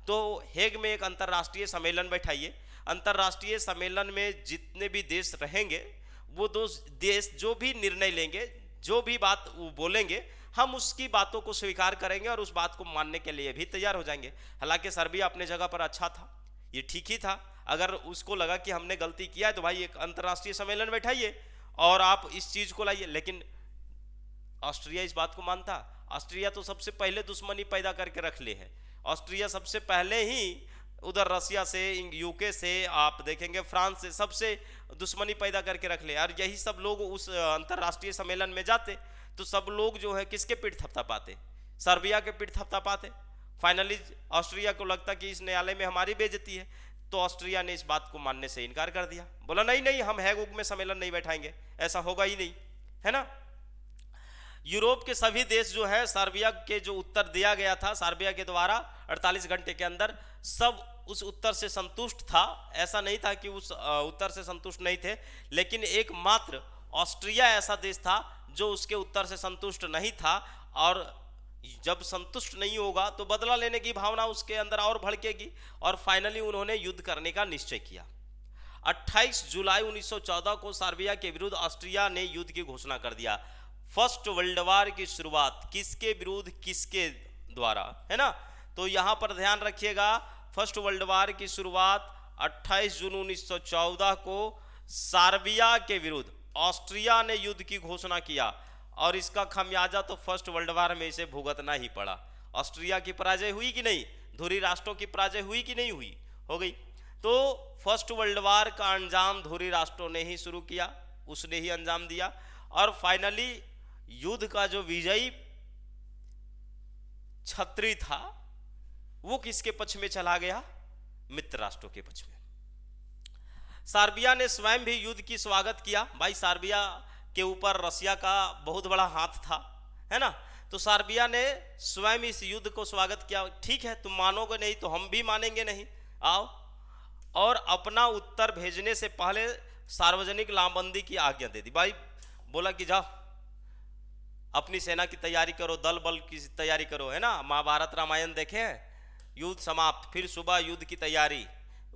तो हेग में एक अंतर्राष्ट्रीय सम्मेलन बैठाइए। अंतर्राष्ट्रीय सम्मेलन में जितने भी देश रहेंगे वो देश जो भी निर्णय लेंगे, जो भी बात वो बोलेंगे, हम उसकी बातों को स्वीकार करेंगे और उस बात को मानने के लिए भी तैयार हो जाएंगे। हालांकि सर्बिया अपने जगह पर अच्छा था, ये ठीक ही था। अगर उसको लगा कि हमने गलती किया है तो भाई एक अंतर्राष्ट्रीय सम्मेलन बैठाइए और आप इस चीज को लाइए। लेकिन ऑस्ट्रिया इस बात को मानता? ऑस्ट्रिया तो सबसे पहले दुश्मनी पैदा करके रख ले है। ऑस्ट्रिया सबसे पहले ही उधर रसिया से, यूके से, आप देखेंगे फ्रांस से, सबसे दुश्मनी पैदा करके रख ले। और यही सब लोग उस अंतर्राष्ट्रीय सम्मेलन में जाते तो सब लोग जो है किसके पीठ थपथपाते? सर्बिया के पीठ थपथपाते। फाइनली ऑस्ट्रिया को लगता कि इस न्यायालय में हमारी बेइज्जती है, तो ऑस्ट्रिया ने इस बात को मानने से इनकार कर दिया। बोला नहीं नहीं, हम हैग में सम्मेलन नहीं बैठाएंगे, ऐसा होगा ही नहीं, है ना। यूरोप के सभी देश जो है सर्बिया के जो उत्तर दिया गया था सर्बिया के द्वारा 48 घंटे के अंदर, सब उस उत्तर से संतुष्ट था। ऐसा नहीं था कि उस उत्तर से संतुष्ट नहीं थे, लेकिन एकमात्र ऑस्ट्रिया ऐसा देश था जो उसके उत्तर से संतुष्ट नहीं था। और जब संतुष्ट नहीं होगा तो बदला लेने की भावना उसके अंदर और भड़केगी, और फाइनली उन्होंने युद्ध करने का निश्चय किया। 28 जुलाई 1914 को सर्बिया के विरुद्ध ऑस्ट्रिया ने युद्ध की घोषणा कर दिया। फर्स्ट वर्ल्ड वॉर की शुरुआत किसके विरुद्ध, किसके द्वारा, है ना? तो यहां पर ध्यान रखिएगा, फर्स्ट वर्ल्ड वॉर की शुरुआत 28 जून 1914 को सर्बिया के विरुद्ध ऑस्ट्रिया ने युद्ध की घोषणा किया, और इसका खमियाजा तो फर्स्ट वर्ल्ड वॉर में इसे भुगतना ही पड़ा। ऑस्ट्रिया की पराजय हुई कि नहीं, धुरी राष्ट्रों की पराजय हुई कि नहीं हुई, हो गई। तो फर्स्ट वर्ल्ड वॉर का अंजाम धुरी राष्ट्रों ने ही शुरू किया, उसने ही अंजाम दिया, और फाइनली युद्ध का जो विजयी छत्री था वो किसके पक्ष में चला गया? मित्र राष्ट्रों के पक्ष में। सर्बिया ने स्वयं भी युद्ध की स्वागत किया। भाई सर्बिया के ऊपर रसिया का बहुत बड़ा हाथ था, है ना? तो सर्बिया ने स्वयं इस युद्ध को स्वागत किया। ठीक है, तुम मानोगे नहीं तो हम भी मानेंगे नहीं, आओ। और अपना उत्तर भेजने से पहले सार्वजनिक लामबंदी की आज्ञा दे दी। भाई बोला कि जाओ अपनी सेना की तैयारी करो, दल बल की तैयारी करो, है ना? महाभारत रामायण देखे हैं, युद्ध समाप्त, फिर सुबह युद्ध की तैयारी।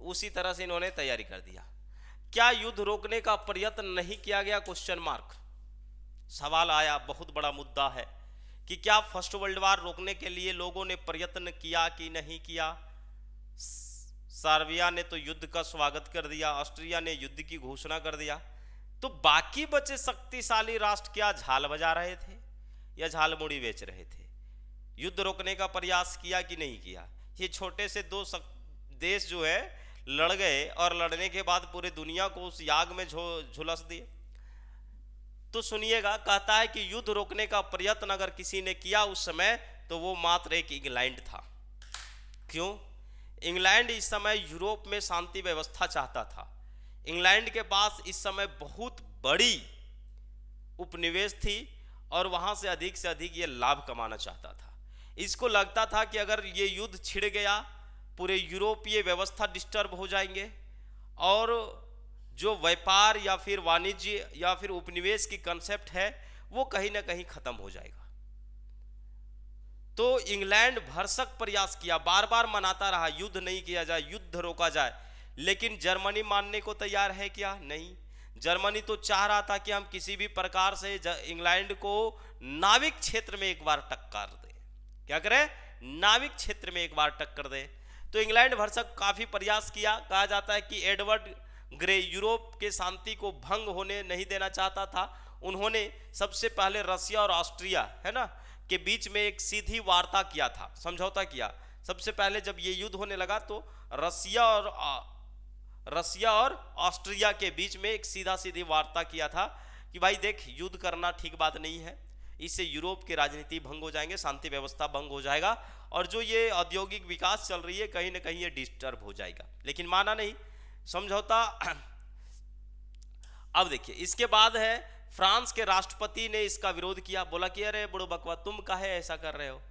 उसी तरह से इन्होंने तैयारी कर दिया। क्या युद्ध रोकने का प्रयत्न नहीं किया गया? क्वेश्चन मार्क सवाल आया। बहुत बड़ा मुद्दा है कि क्या फर्स्ट वर्ल्ड वॉर रोकने के लिए लोगों ने प्रयत्न किया कि नहीं किया? सर्बिया ने तो युद्ध का स्वागत कर दिया, ऑस्ट्रिया ने युद्ध की घोषणा कर दिया, तो बाकी बचे शक्तिशाली राष्ट्र क्या झाल बजा रहे थे या झालमुड़ी बेच रहे थे? युद्ध रोकने का प्रयास किया कि नहीं किया? ये छोटे से दो देश जो है लड़ गए, और लड़ने के बाद पूरे दुनिया को उस याग में झुलस दिए। तो सुनिएगा, कहता है कि युद्ध रोकने का प्रयत्न अगर किसी ने किया उस समय, तो वो मात्र एक इंग्लैंड था। क्यों? इंग्लैंड इस समय यूरोप में शांति व्यवस्था चाहता था। इंग्लैंड के पास इस समय बहुत बड़ी उपनिवेश थी, और वहां से अधिक ये लाभ कमाना चाहता था। इसको लगता था कि अगर ये युद्ध छिड़ गया, पूरे यूरोपीय व्यवस्था डिस्टर्ब हो जाएंगे, और जो व्यापार या फिर वाणिज्य या फिर उपनिवेश की कंसेप्ट है वो कहीं ना कहीं खत्म हो जाएगा। तो इंग्लैंड भरसक प्रयास किया, बार बार मनाता रहा युद्ध नहीं किया जाए, युद्ध रोका जाए। लेकिन जर्मनी मानने को तैयार है क्या? नहीं। जर्मनी तो चाह रहा था कि हम किसी भी प्रकार से इंग्लैंड को नाविक क्षेत्र में एक बार टक्कर दें। क्या करें? नाविक क्षेत्र में एक बार टक्कर दें। तो इंग्लैंड भरसक काफी प्रयास किया। कहा जाता है कि एडवर्ड ग्रे यूरोप के शांति को भंग होने नहीं देना चाहता था। उन्होंने सबसे पहले रसिया और ऑस्ट्रिया, है ना, के बीच में एक सीधी वार्ता किया था, समझौता किया। सबसे पहले जब ये युद्ध होने लगा तो रसिया और ऑस्ट्रिया के बीच में एक सीधा सीधी वार्ता किया था कि भाई देख, युद्ध करना ठीक बात नहीं है, इससे यूरोप की राजनीति भंग हो जाएंगे, शांति व्यवस्था भंग हो जाएगा, और जो ये औद्योगिक विकास चल रही है कहीं ना कहीं ये डिस्टर्ब हो जाएगा। लेकिन माना नहीं समझौता। अब देखिए, इसके बाद है फ्रांस के राष्ट्रपति ने इसका विरोध किया। बोला कि अरे बुढ़ो बकवा, तुम काहे ऐसा कर रहे हो,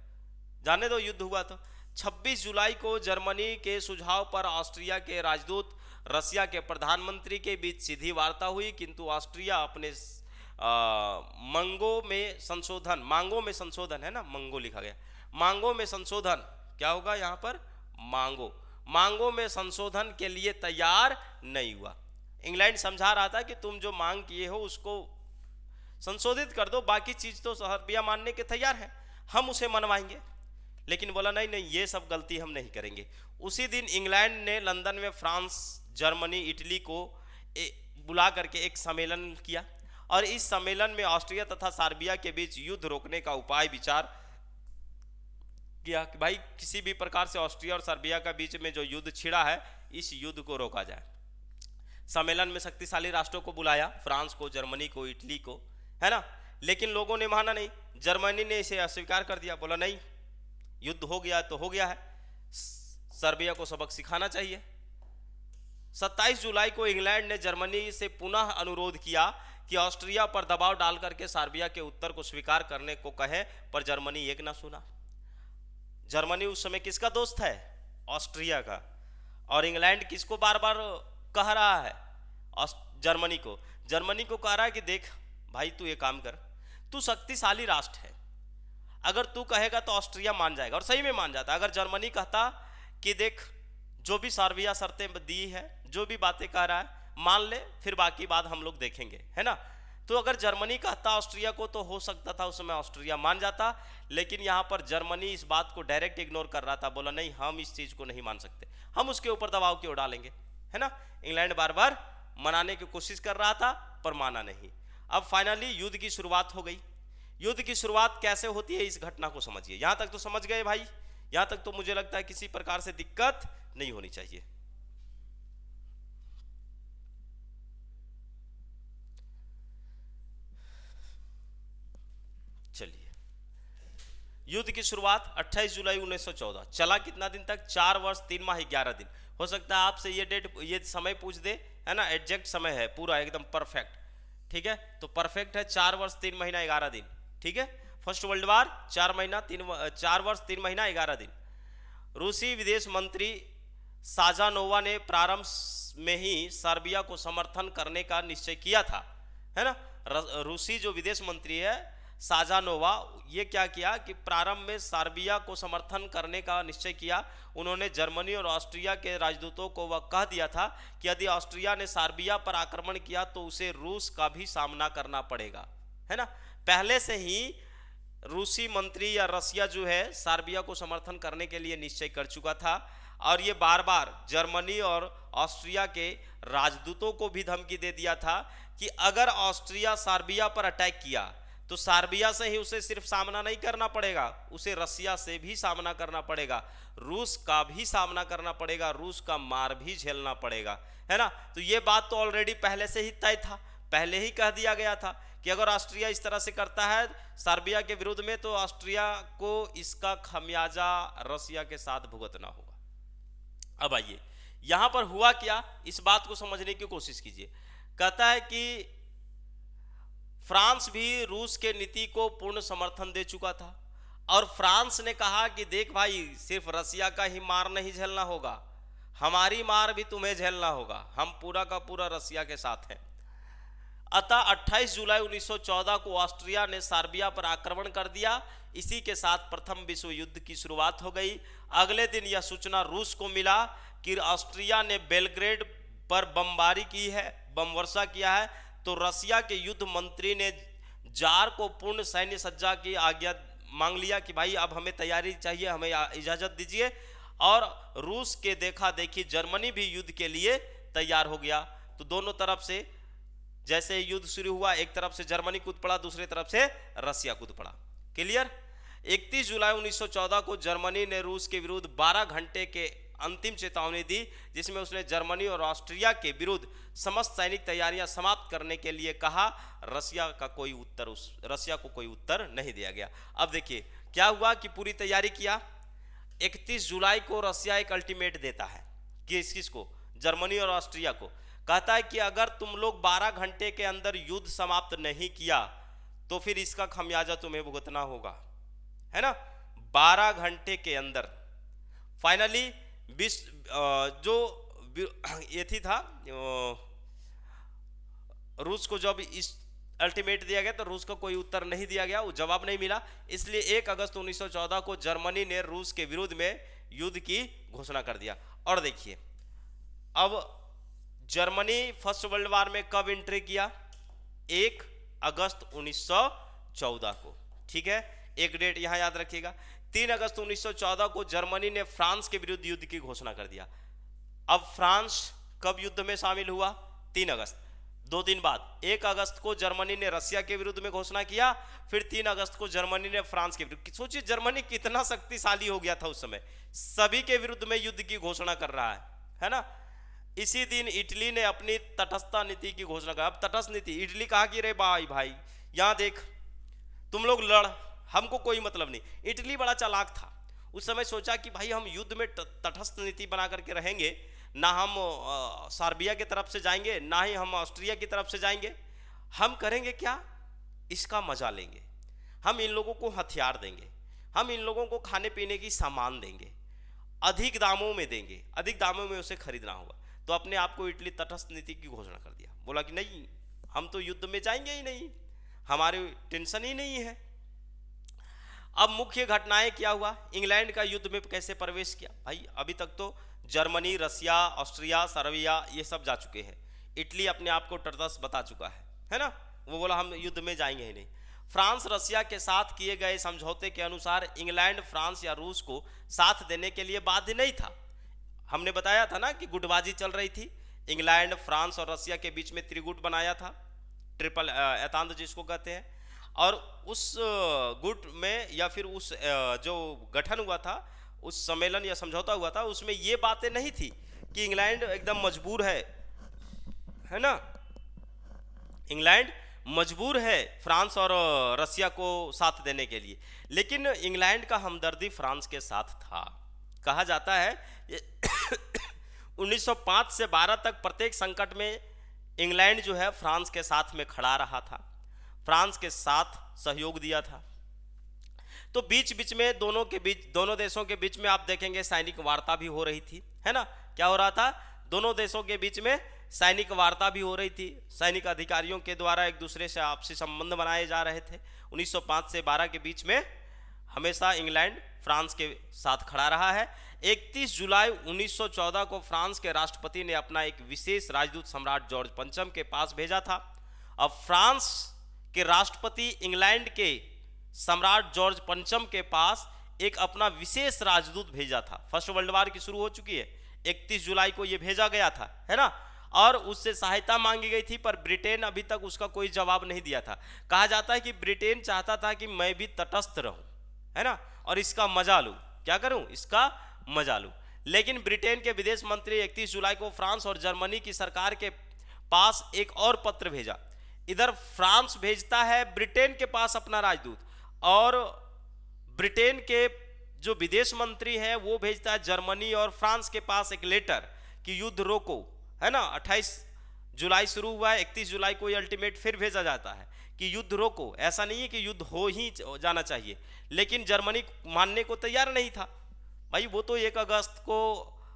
जाने दो, युद्ध हुआ तो। 26 जुलाई को जर्मनी के सुझाव पर ऑस्ट्रिया के राजदूत रसिया के प्रधानमंत्री के बीच सीधी वार्ता हुई, किंतु ऑस्ट्रिया अपने मांगों में संशोधन, है ना, मांगो लिखा गया, मांगों में संशोधन, क्या होगा यहाँ पर? मांगों में संशोधन के लिए तैयार नहीं हुआ। इंग्लैंड समझा रहा था कि तुम जो मांग किए हो उसको संशोधित कर दो, बाकी चीज तो सर्बिया मानने के तैयार है, हम उसे मनवाएंगे। लेकिन बोला नहीं नहीं, ये सब गलती हम नहीं करेंगे। उसी दिन इंग्लैंड ने लंदन में फ्रांस, जर्मनी, इटली को बुला करके एक सम्मेलन किया, और इस सम्मेलन में ऑस्ट्रिया तथा सर्बिया के बीच युद्ध रोकने का उपाय विचार किया कि भाई किसी भी प्रकार से ऑस्ट्रिया और सर्बिया के बीच में जो युद्ध छिड़ा है, इस युद्ध को रोका जाए। सम्मेलन में शक्तिशाली राष्ट्रों को बुलाया, फ्रांस को, जर्मनी को, इटली को, है ना, लेकिन लोगों ने माना नहीं। जर्मनी ने इसे अस्वीकार कर दिया, बोला नहीं, युद्ध हो गया तो हो गया है, सर्बिया को सबक सिखाना चाहिए। 27 जुलाई को इंग्लैंड ने जर्मनी से पुनः अनुरोध किया कि ऑस्ट्रिया पर दबाव डाल करके सर्बिया के उत्तर को स्वीकार करने को कहे, पर जर्मनी एक ना सुना। जर्मनी उस समय किसका दोस्त है? ऑस्ट्रिया का। और इंग्लैंड किसको बार बार कह रहा है? जर्मनी को। जर्मनी को कह रहा है कि देख भाई तू ये काम कर, तू शक्तिशाली राष्ट्र है, अगर तू कहेगा तो ऑस्ट्रिया मान जाएगा, और सही में मान जाता। अगर जर्मनी कहता कि देख जो भी सर्बिया शर्तें दी है, जो भी बातें कह रहा है मान ले, फिर बाकी बात हम लोग देखेंगे, है ना। तो अगर जर्मनी कहता ऑस्ट्रिया को तो हो सकता था उस समय ऑस्ट्रिया मान जाता, लेकिन यहाँ पर जर्मनी इस बात को डायरेक्ट इग्नोर कर रहा था, बोला नहीं हम इस चीज़ को नहीं मान सकते, हम उसके ऊपर दबाव क्यों डालेंगे, है ना। इंग्लैंड बार बार मनाने की कोशिश कर रहा था पर माना नहीं। अब फाइनली युद्ध की शुरुआत हो गई। युद्ध की शुरुआत कैसे होती है इस घटना को समझिए। यहाँ तक तो समझ गए भाई, यहाँ तक तो मुझे लगता है किसी प्रकार से दिक्कत नहीं होनी चाहिए। चलिए, युद्ध की शुरुआत 28 जुलाई 1914, चला कितना दिन तक? 4 वर्ष 3 माह 11 दिन। हो सकता है आपसे ये डेट, ये समय पूछ दे, है ना, एग्जैक्ट समय है पूरा एकदम परफेक्ट, ठीक है। तो परफेक्ट है 4 वर्ष 3 महीना 11 दिन, ठीक है। फर्स्ट वर्ल्ड वार 4 वर्ष 3 महीना 11 दिन। रूसी विदेश मंत्री साजानोवा ने प्रारंभ में ही सर्बिया को समर्थन करने का निश्चय किया था, है ना। रूसी जो विदेश मंत्री है साजानोवा, ये क्या किया कि प्रारंभ में सर्बिया को समर्थन करने का निश्चय किया। उन्होंने जर्मनी और ऑस्ट्रिया के राजदूतों को वह कह दिया था कि यदि ऑस्ट्रिया ने सर्बिया पर आक्रमण किया तो उसे रूस का भी सामना करना पड़ेगा, है ना। पहले से ही रूसी मंत्री या रसिया जो है सर्बिया को समर्थन करने के लिए निश्चय कर चुका था, और ये बार बार जर्मनी और ऑस्ट्रिया के राजदूतों को भी धमकी दे दिया था कि अगर ऑस्ट्रिया सर्बिया पर अटैक किया तो सर्बिया से ही उसे सिर्फ सामना नहीं करना पड़ेगा, उसे रसिया से भी सामना करना पड़ेगा, रूस का भी सामना करना पड़ेगा, रूस का मार भी झेलना पड़ेगा, है ना। तो ये बात तो ऑलरेडी पहले से ही तय था, पहले ही कह दिया गया था कि अगर ऑस्ट्रिया इस तरह से करता है सर्बिया के विरुद्ध में तो ऑस्ट्रिया को इसका खमियाजा रसिया के साथ भुगतना होगा। अब आइए यहां पर हुआ क्या, इस बात को समझने की कोशिश कीजिए। कहता है कि फ्रांस भी रूस के नीति को पूर्ण समर्थन दे चुका था, और फ्रांस ने कहा कि देख भाई सिर्फ रसिया का ही मार नहीं झेलना होगा, हमारी मार भी तुम्हें झेलना होगा, हम पूरा का पूरा रसिया के साथ हैं। अतः 28 जुलाई 1914 को ऑस्ट्रिया ने सर्बिया पर आक्रमण कर दिया। इसी के साथ प्रथम विश्व युद्ध की शुरुआत हो गई। अगले दिन यह सूचना रूस को मिला कि ऑस्ट्रिया ने बेलग्रेड पर बमबारी की है, बम वर्षा किया है। तो रसिया के युद्ध मंत्री ने जार को पूर्ण सैन्य सज्जा की आज्ञा मांग लिया कि भाई अब हमें तैयारी चाहिए, हमें इजाजत दीजिए। और रूस के देखा देखी जर्मनी भी युद्ध के लिए तैयार हो गया। तो दोनों तरफ से जैसे युद्ध शुरू हुआ, एक तरफ से जर्मनी कूद पड़ा, दूसरी तरफ से रसिया कूद पड़ा। क्लियर। 31 जुलाई 1914 को जर्मनी ने रूस के विरुद्ध 12 घंटे के अंतिम चेतावनी दी, जिसमें उसने जर्मनी और ऑस्ट्रिया के विरुद्ध समस्त सैनिक तैयारियां समाप्त करने के लिए कहा। रसिया को कोई उत्तर नहीं दिया गया। अब देखिए क्या हुआ कि पूरी तैयारी किया। 31 जुलाई को रसिया एक अल्टीमेट देता है कि किसको? जर्मनी और ऑस्ट्रिया को। कहता है कि अगर तुम लोग 12 घंटे के अंदर युद्ध समाप्त नहीं किया तो फिर इसका खमियाजा तुम्हें भुगतना होगा, है ना। 12 घंटे के अंदर फाइनली जो ये थी था रूस को जब इस अल्टीमेट दिया गया तो रूस को कोई उत्तर नहीं दिया गया, वो जवाब नहीं मिला। इसलिए 1 अगस्त 1914 को जर्मनी ने रूस के विरुद्ध में युद्ध की घोषणा कर दिया। और देखिए अब जर्मनी फर्स्ट वर्ल्ड वार में कब एंट्री किया? 1 अगस्त 1914 को, ठीक है। एक डेट यहां याद रखिएगा। 3 अगस्त 1914 को जर्मनी ने फ्रांस के विरुद्ध युद्ध की घोषणा कर दिया। अब फ्रांस कब युद्ध में शामिल हुआ? 3 अगस्त। 2 दिन बाद 1 अगस्त को जर्मनी ने रसिया के विरुद्ध में घोषणा किया, फिर 3 अगस्त को जर्मनी ने फ्रांस के विरुद्ध। सोचिए जर्मनी कितना शक्तिशाली हो गया था उस समय, सभी के विरुद्ध में युद्ध की घोषणा कर रहा है ना। इसी दिन इटली ने अपनी तटस्थ नीति की घोषणा कर। अब तटस्थ नीति, इटली कहा कि रे भाई यहां देख तुम लोग लड़, हमको कोई मतलब नहीं। इटली बड़ा चालाक था उस समय, सोचा कि भाई हम युद्ध में तटस्थ नीति बना करके रहेंगे, ना हम सर्बिया की तरफ से जाएंगे ना ही हम ऑस्ट्रिया की तरफ से जाएंगे। हम करेंगे क्या? इसका मजा लेंगे, हम इन लोगों को हथियार देंगे, हम इन लोगों को खाने पीने की सामान देंगे, अधिक दामों में देंगे, अधिक दामों में उसे खरीदना होगा। तो अपने आप को इटली तटस्थ नीति की घोषणा कर दिया, बोला कि नहीं, हम तो युद्ध में जाएंगे ही नहीं, हमारे टेंशन ही नहीं है। अब मुख्य घटनाएं क्या हुआ, इंग्लैंड का युद्ध में कैसे प्रवेश किया। भाई अभी तक तो जर्मनी, रसिया, ऑस्ट्रिया, सर्बिया ये सब जा चुके हैं, इटली अपने आप को तटस्थ बता चुका है ना, वो बोला हम युद्ध में जाएंगे ही नहीं। फ्रांस रसिया के साथ किए गए समझौते के अनुसार इंग्लैंड फ्रांस या रूस को साथ देने के लिए बाध्य नहीं था। हमने बताया था ना कि गुटबाजी चल रही थी, इंग्लैंड, फ्रांस और रसिया के बीच में त्रिगुट बनाया था, ट्रिपल एतांत जिसको कहते हैं। और उस गुट में या फिर उस जो गठन हुआ था, उस सम्मेलन या समझौता हुआ था, उसमें ये बातें नहीं थी कि इंग्लैंड एकदम मजबूर है ना, इंग्लैंड मजबूर है फ्रांस और रसिया को साथ देने के लिए, लेकिन इंग्लैंड का हमदर्दी फ्रांस के साथ था। कहा जाता है 1905 से 12 तक प्रत्येक संकट में इंग्लैंड जो है फ्रांस के साथ में खड़ा रहा था, फ्रांस के साथ सहयोग दिया था। तो बीच बीच में दोनों देशों के बीच में आप देखेंगे सैनिक वार्ता भी हो रही थी, है ना। क्या हो रहा था, दोनों देशों के बीच में सैनिक वार्ता भी हो रही थी, सैनिक अधिकारियों के द्वारा एक दूसरे से आपसी संबंध बनाए जा रहे थे। 1905 से 12 के बीच में हमेशा इंग्लैंड फ्रांस के साथ खड़ा रहा है। 31 जुलाई 1914 को फ्रांस के राष्ट्रपति ने अपना एक विशेष राजदूत सम्राट जॉर्ज पंचम के पास भेजा था। अब फ्रांस के राष्ट्रपति इंग्लैंड के सम्राट जॉर्ज पंचम के पास एक अपना विशेष राजदूत भेजा था। फर्स्ट वर्ल्ड वार की शुरू हो चुकी है, 31 जुलाई को यह भेजा गया था, है ना, और उससे सहायता मांगी गई थी, पर ब्रिटेन अभी तक उसका कोई जवाब नहीं दिया था। कहा जाता है कि ब्रिटेन चाहता था कि मैं भी तटस्थ रहूं, है ना, और इसका मजा लूं, क्या करूं, इसका मजा लूं। लेकिन ब्रिटेन के विदेश मंत्री 31 जुलाई को फ्रांस और जर्मनी की सरकार के पास एक और पत्र भेजा। इधर फ्रांस भेजता है ब्रिटेन के पास अपना राजदूत, और ब्रिटेन के जो विदेश मंत्री है वो भेजता है जर्मनी और फ्रांस के पास एक लेटर कि युद्ध रोको, है ना। 28 जुलाई शुरू हुआ है, 31 जुलाई को ये अल्टीमेट फिर भेजा जाता है कि युद्ध रोको। ऐसा नहीं है कि युद्ध हो ही जाना चाहिए, लेकिन जर्मनी मानने को तैयार नहीं था। भाई वो तो 1 अगस्त को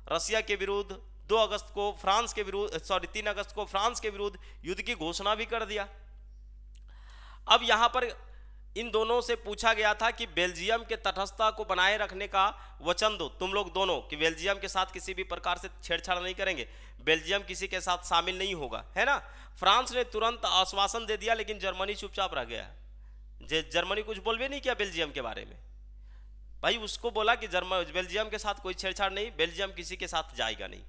रसिया के विरुद्ध, 2 अगस्त को फ्रांस के विरुद्ध, 3 अगस्त को फ्रांस के विरुद्ध युद्ध की घोषणा भी कर दिया। अब यहां पर इन दोनों से पूछा गया था कि बेल्जियम के तटस्थता को बनाए रखने का वचन दो, तुम लोग दोनों, कि बेल्जियम के साथ किसी भी प्रकार से छेड़छाड़ नहीं करेंगे, बेल्जियम किसी के साथ शामिल नहीं होगा, है ना। फ्रांस ने तुरंत आश्वासन दे दिया, लेकिन जर्मनी चुपचाप रह गया। जर्मनी कुछ बोल भी नहीं किया बेल्जियम के बारे में। भाई उसको बोला कि बेल्जियम के साथ कोई छेड़छाड़ नहीं, बेल्जियम किसी के साथ जाएगा नहीं।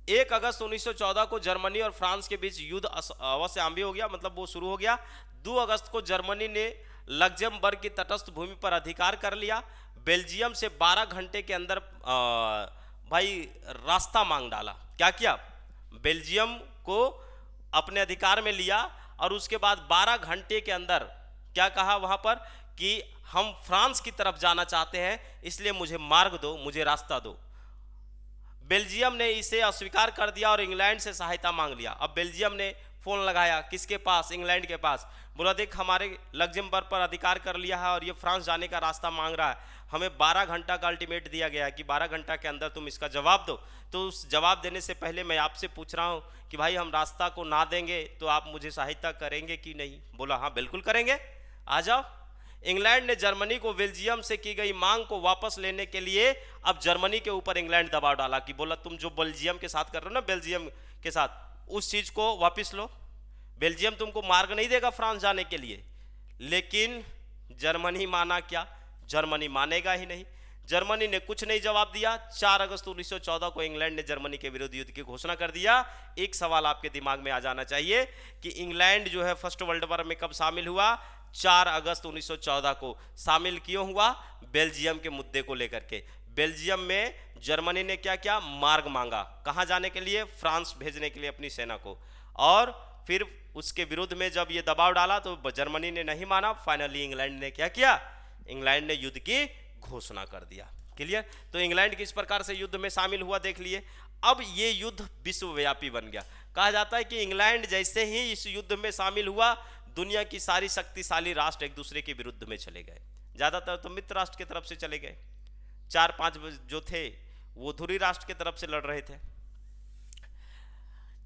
1 अगस्त 1914 को जर्मनी और फ्रांस के बीच युद्ध अवश्य आरंभ हो गया, मतलब वो शुरू हो गया। 2 अगस्त को जर्मनी ने लक्जमबर्ग की तटस्थ भूमि पर अधिकार कर लिया। बेल्जियम से 12 घंटे के अंदर भाई रास्ता मांग डाला। क्या किया, बेल्जियम को अपने अधिकार में लिया, और उसके बाद 12 घंटे के अंदर क्या कहा वहां पर कि हम फ्रांस की तरफ जाना चाहते हैं, इसलिए मुझे मार्ग दो, मुझे रास्ता दो। बेल्जियम ने इसे अस्वीकार कर दिया और इंग्लैंड से सहायता मांग लिया। अब बेल्जियम ने फोन लगाया किसके पास, इंग्लैंड के पास, बोला देख हमारे लक्जमबर्ग पर अधिकार कर लिया है और ये फ्रांस जाने का रास्ता मांग रहा है, हमें 12 घंटा का अल्टीमेट दिया गया है कि 12 घंटा के अंदर तुम इसका जवाब दो। तो उस जवाब देने से पहले मैं आपसे पूछ रहा हूँ कि भाई हम रास्ता को ना देंगे तो आप मुझे सहायता करेंगे कि नहीं। बोला हाँ बिल्कुल करेंगे, आ जाओ। इंग्लैंड ने जर्मनी को बेल्जियम से की गई मांग को वापस लेने के लिए अब जर्मनी के ऊपर इंग्लैंड दबाव डाला कि बोला तुम जो बेल्जियम के साथ कर रहे हो ना, बेल्जियम के साथ, उस चीज को वापस लो। बेल्जियम तुमको मार्ग नहीं देगा फ्रांस जाने के लिए। लेकिन जर्मनी माना क्या, जर्मनी मानेगा ही नहीं। जर्मनी ने कुछ नहीं जवाब दिया। 4 अगस्त 1914 को इंग्लैंड ने जर्मनी के विरुद्ध युद्ध की घोषणा कर दिया। एक सवाल आपके दिमाग में आ जाना चाहिए कि इंग्लैंड जो है फर्स्ट वर्ल्ड वॉर में कब शामिल हुआ? 4 अगस्त 1914 को। शामिल क्यों हुआ? बेल्जियम के मुद्दे को लेकर के। बेल्जियम में जर्मनी ने क्या किया? मार्ग मांगा। कहां जाने के लिए? फ्रांस भेजने के लिए अपनी सेना को। और फिर उसके विरुद्ध में जब ये दबाव डाला तो जर्मनी ने नहीं माना। फाइनली इंग्लैंड ने क्या किया? इंग्लैंड ने युद्ध की घोषणा कर दिया। क्लियर? तो इंग्लैंड किस प्रकार से युद्ध में शामिल हुआ देख लिए। अब ये युद्ध विश्वव्यापी बन गया। कहा जाता है कि इंग्लैंड जैसे ही इस युद्ध में शामिल हुआ, दुनिया की सारी शक्तिशाली राष्ट्र एक दूसरे के विरुद्ध में चले गए। ज्यादातर तो मित्र राष्ट्र की तरफ से चले गए। 4-5 जो थे वो धुरी राष्ट्र की तरफ से लड़ रहे थे।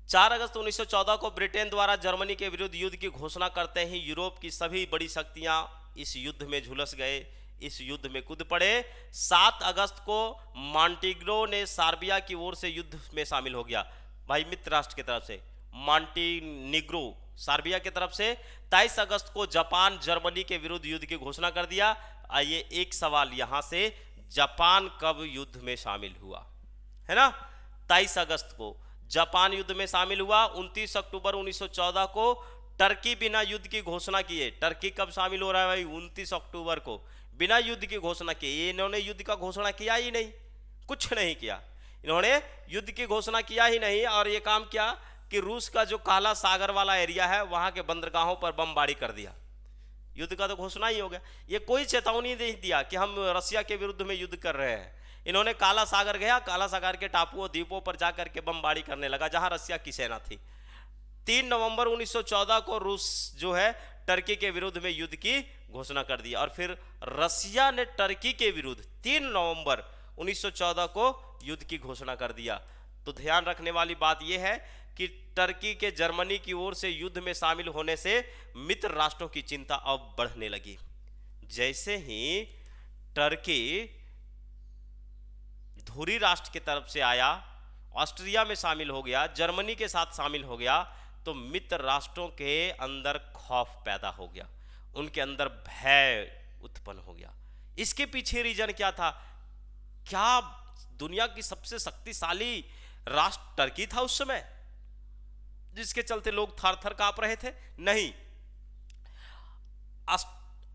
4 अगस्त 1914 को ब्रिटेन द्वारा जर्मनी के विरुद्ध युद्ध की घोषणा करते ही यूरोप की सभी बड़ी शक्तियां इस युद्ध में झुलस गए, इस युद्ध में कूद पड़े। 7 अगस्त को मॉन्टेनेग्रो ने सर्बिया की ओर से युद्ध में शामिल हो गया, भाई मित्र राष्ट्र की तरफ से मॉन्टेनेग्रो सर्बिया की तरफ से। 23 अगस्त को जापान जर्मनी के विरुद्ध युद्ध की घोषणा कर दिया। आइए एक सवाल यहां से, जापान कब युद्ध में शामिल हुआ, है ना? 23 अगस्त को जापान युद्ध में शामिल हुआ। 29 अक्टूबर 1914 को टर्की बिना युद्ध की घोषणा किए। टर्की कब शामिल हो रहा है भाई? 29 अक्टूबर को बिना युद्ध की घोषणा किए। इन्होंने युद्ध का घोषणा किया ही नहीं, कुछ नहीं किया, इन्होंने युद्ध की घोषणा किया ही नहीं। और ये काम किया कि रूस का जो काला सागर वाला एरिया है वहां के बंदरगाहों पर बमबारी कर दिया। युद्ध का तो घोषणा ही हो गया, ये कोई चेतावनी नहीं दिया कि हम रसिया के विरुद्ध में युद्ध कर रहे हैं। इन्होंने काला सागर गया, काला सागर के टापुओं द्वीपों पर जाकर के बमबारी करने लगा जहां रसिया की सेना थी। 3 नवंबर 1914 को रूस जो है टर्की के विरुद्ध में युद्ध की घोषणा कर दी। और फिर रसिया ने टर्की के विरुद्ध 3 नवंबर 1914 को युद्ध की घोषणा कर दिया। तो ध्यान रखने वाली बात यह है कि टर्की के जर्मनी की ओर से युद्ध में शामिल होने से मित्र राष्ट्रों की चिंता अब बढ़ने लगी। जैसे ही टर्की धुरी राष्ट्र की तरफ से आया, ऑस्ट्रिया में शामिल हो गया, जर्मनी के साथ शामिल हो गया, तो मित्र राष्ट्रों के अंदर खौफ पैदा हो गया, उनके अंदर भय उत्पन्न हो गया। इसके पीछे रीजन क्या था? क्या दुनिया की सबसे शक्तिशाली राष्ट्र टर्की था उस समय, जिसके चलते लोग थर थर कांप रहे थे? नहीं,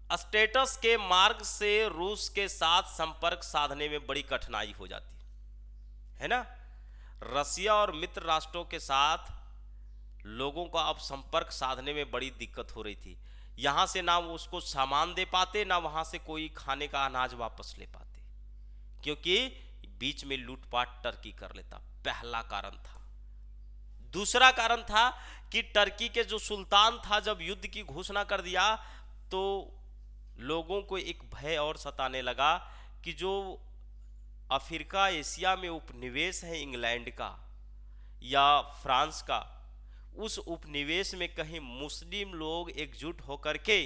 स्टेटस के मार्ग से रूस के साथ संपर्क साधने में बड़ी कठिनाई हो जाती है ना। रसिया और मित्र राष्ट्रों के साथ लोगों का अब संपर्क साधने में बड़ी दिक्कत हो रही थी। यहां से ना वो उसको सामान दे पाते, ना वहां से कोई खाने का अनाज वापस ले पाते, क्योंकि बीच में लूटपाट टर्की कर लेता। पहला कारण था। दूसरा कारण था कि टर्की के जो सुल्तान था, जब युद्ध की घोषणा कर दिया तो लोगों को एक भय और सताने लगा कि जो अफ्रीका एशिया में उपनिवेश है इंग्लैंड का या फ्रांस का, उस उपनिवेश में कहीं मुस्लिम लोग एकजुट होकर के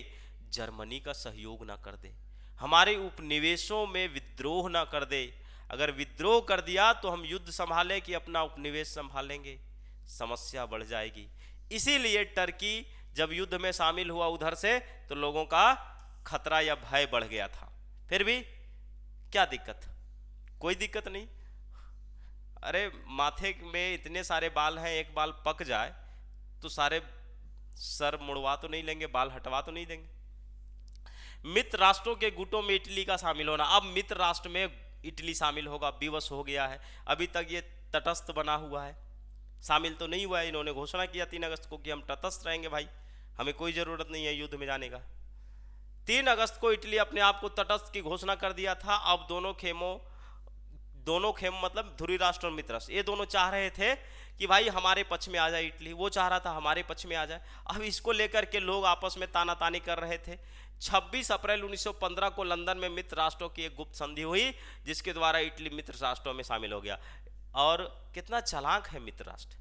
जर्मनी का सहयोग ना कर दे, हमारे उपनिवेशों में विद्रोह ना कर दे। अगर विद्रोह कर दिया तो हम युद्ध संभालें कि अपना उपनिवेश संभालेंगे, समस्या बढ़ जाएगी। इसीलिए टर्की जब युद्ध में शामिल हुआ उधर से, तो लोगों का खतरा या भय बढ़ गया था। फिर भी क्या दिक्कत? कोई दिक्कत नहीं। अरे माथे में इतने सारे बाल हैं, एक बाल पक जाए तो सारे सर मुड़वा तो नहीं लेंगे, बाल हटवा तो नहीं देंगे। मित्र राष्ट्रों के गुटों में इटली का शामिल होना। अब मित्र राष्ट्र में इटली शामिल होगा, विवश हो गया है। अभी तक ये तटस्थ बना हुआ है, शामिल तो नहीं हुआ है। इन्होंने घोषणा किया 3 अगस्त को कि हम तटस्थ रहेंगे भाई, हमें कोई जरूरत नहीं है युद्ध में जाने का। 3 अगस्त को इटली अपने आप को तटस्थ की घोषणा कर दिया था। अब दोनों खेम मतलब धुरी राष्ट्र और मित्र राष्ट्र, ये दोनों चाह रहे थे कि भाई हमारे पक्ष में आ जाए इटली, वो चाह रहा था हमारे पक्ष में आ जाए। अब इसको लेकर के लोग आपस में तानातानी कर रहे थे। 26 अप्रैल 1915 को लंदन में मित्र राष्ट्रों की एक गुप्त संधि हुई, जिसके द्वारा इटली मित्र राष्ट्रों में शामिल हो गया। और कितना चालाक है मित्र राष्ट्र,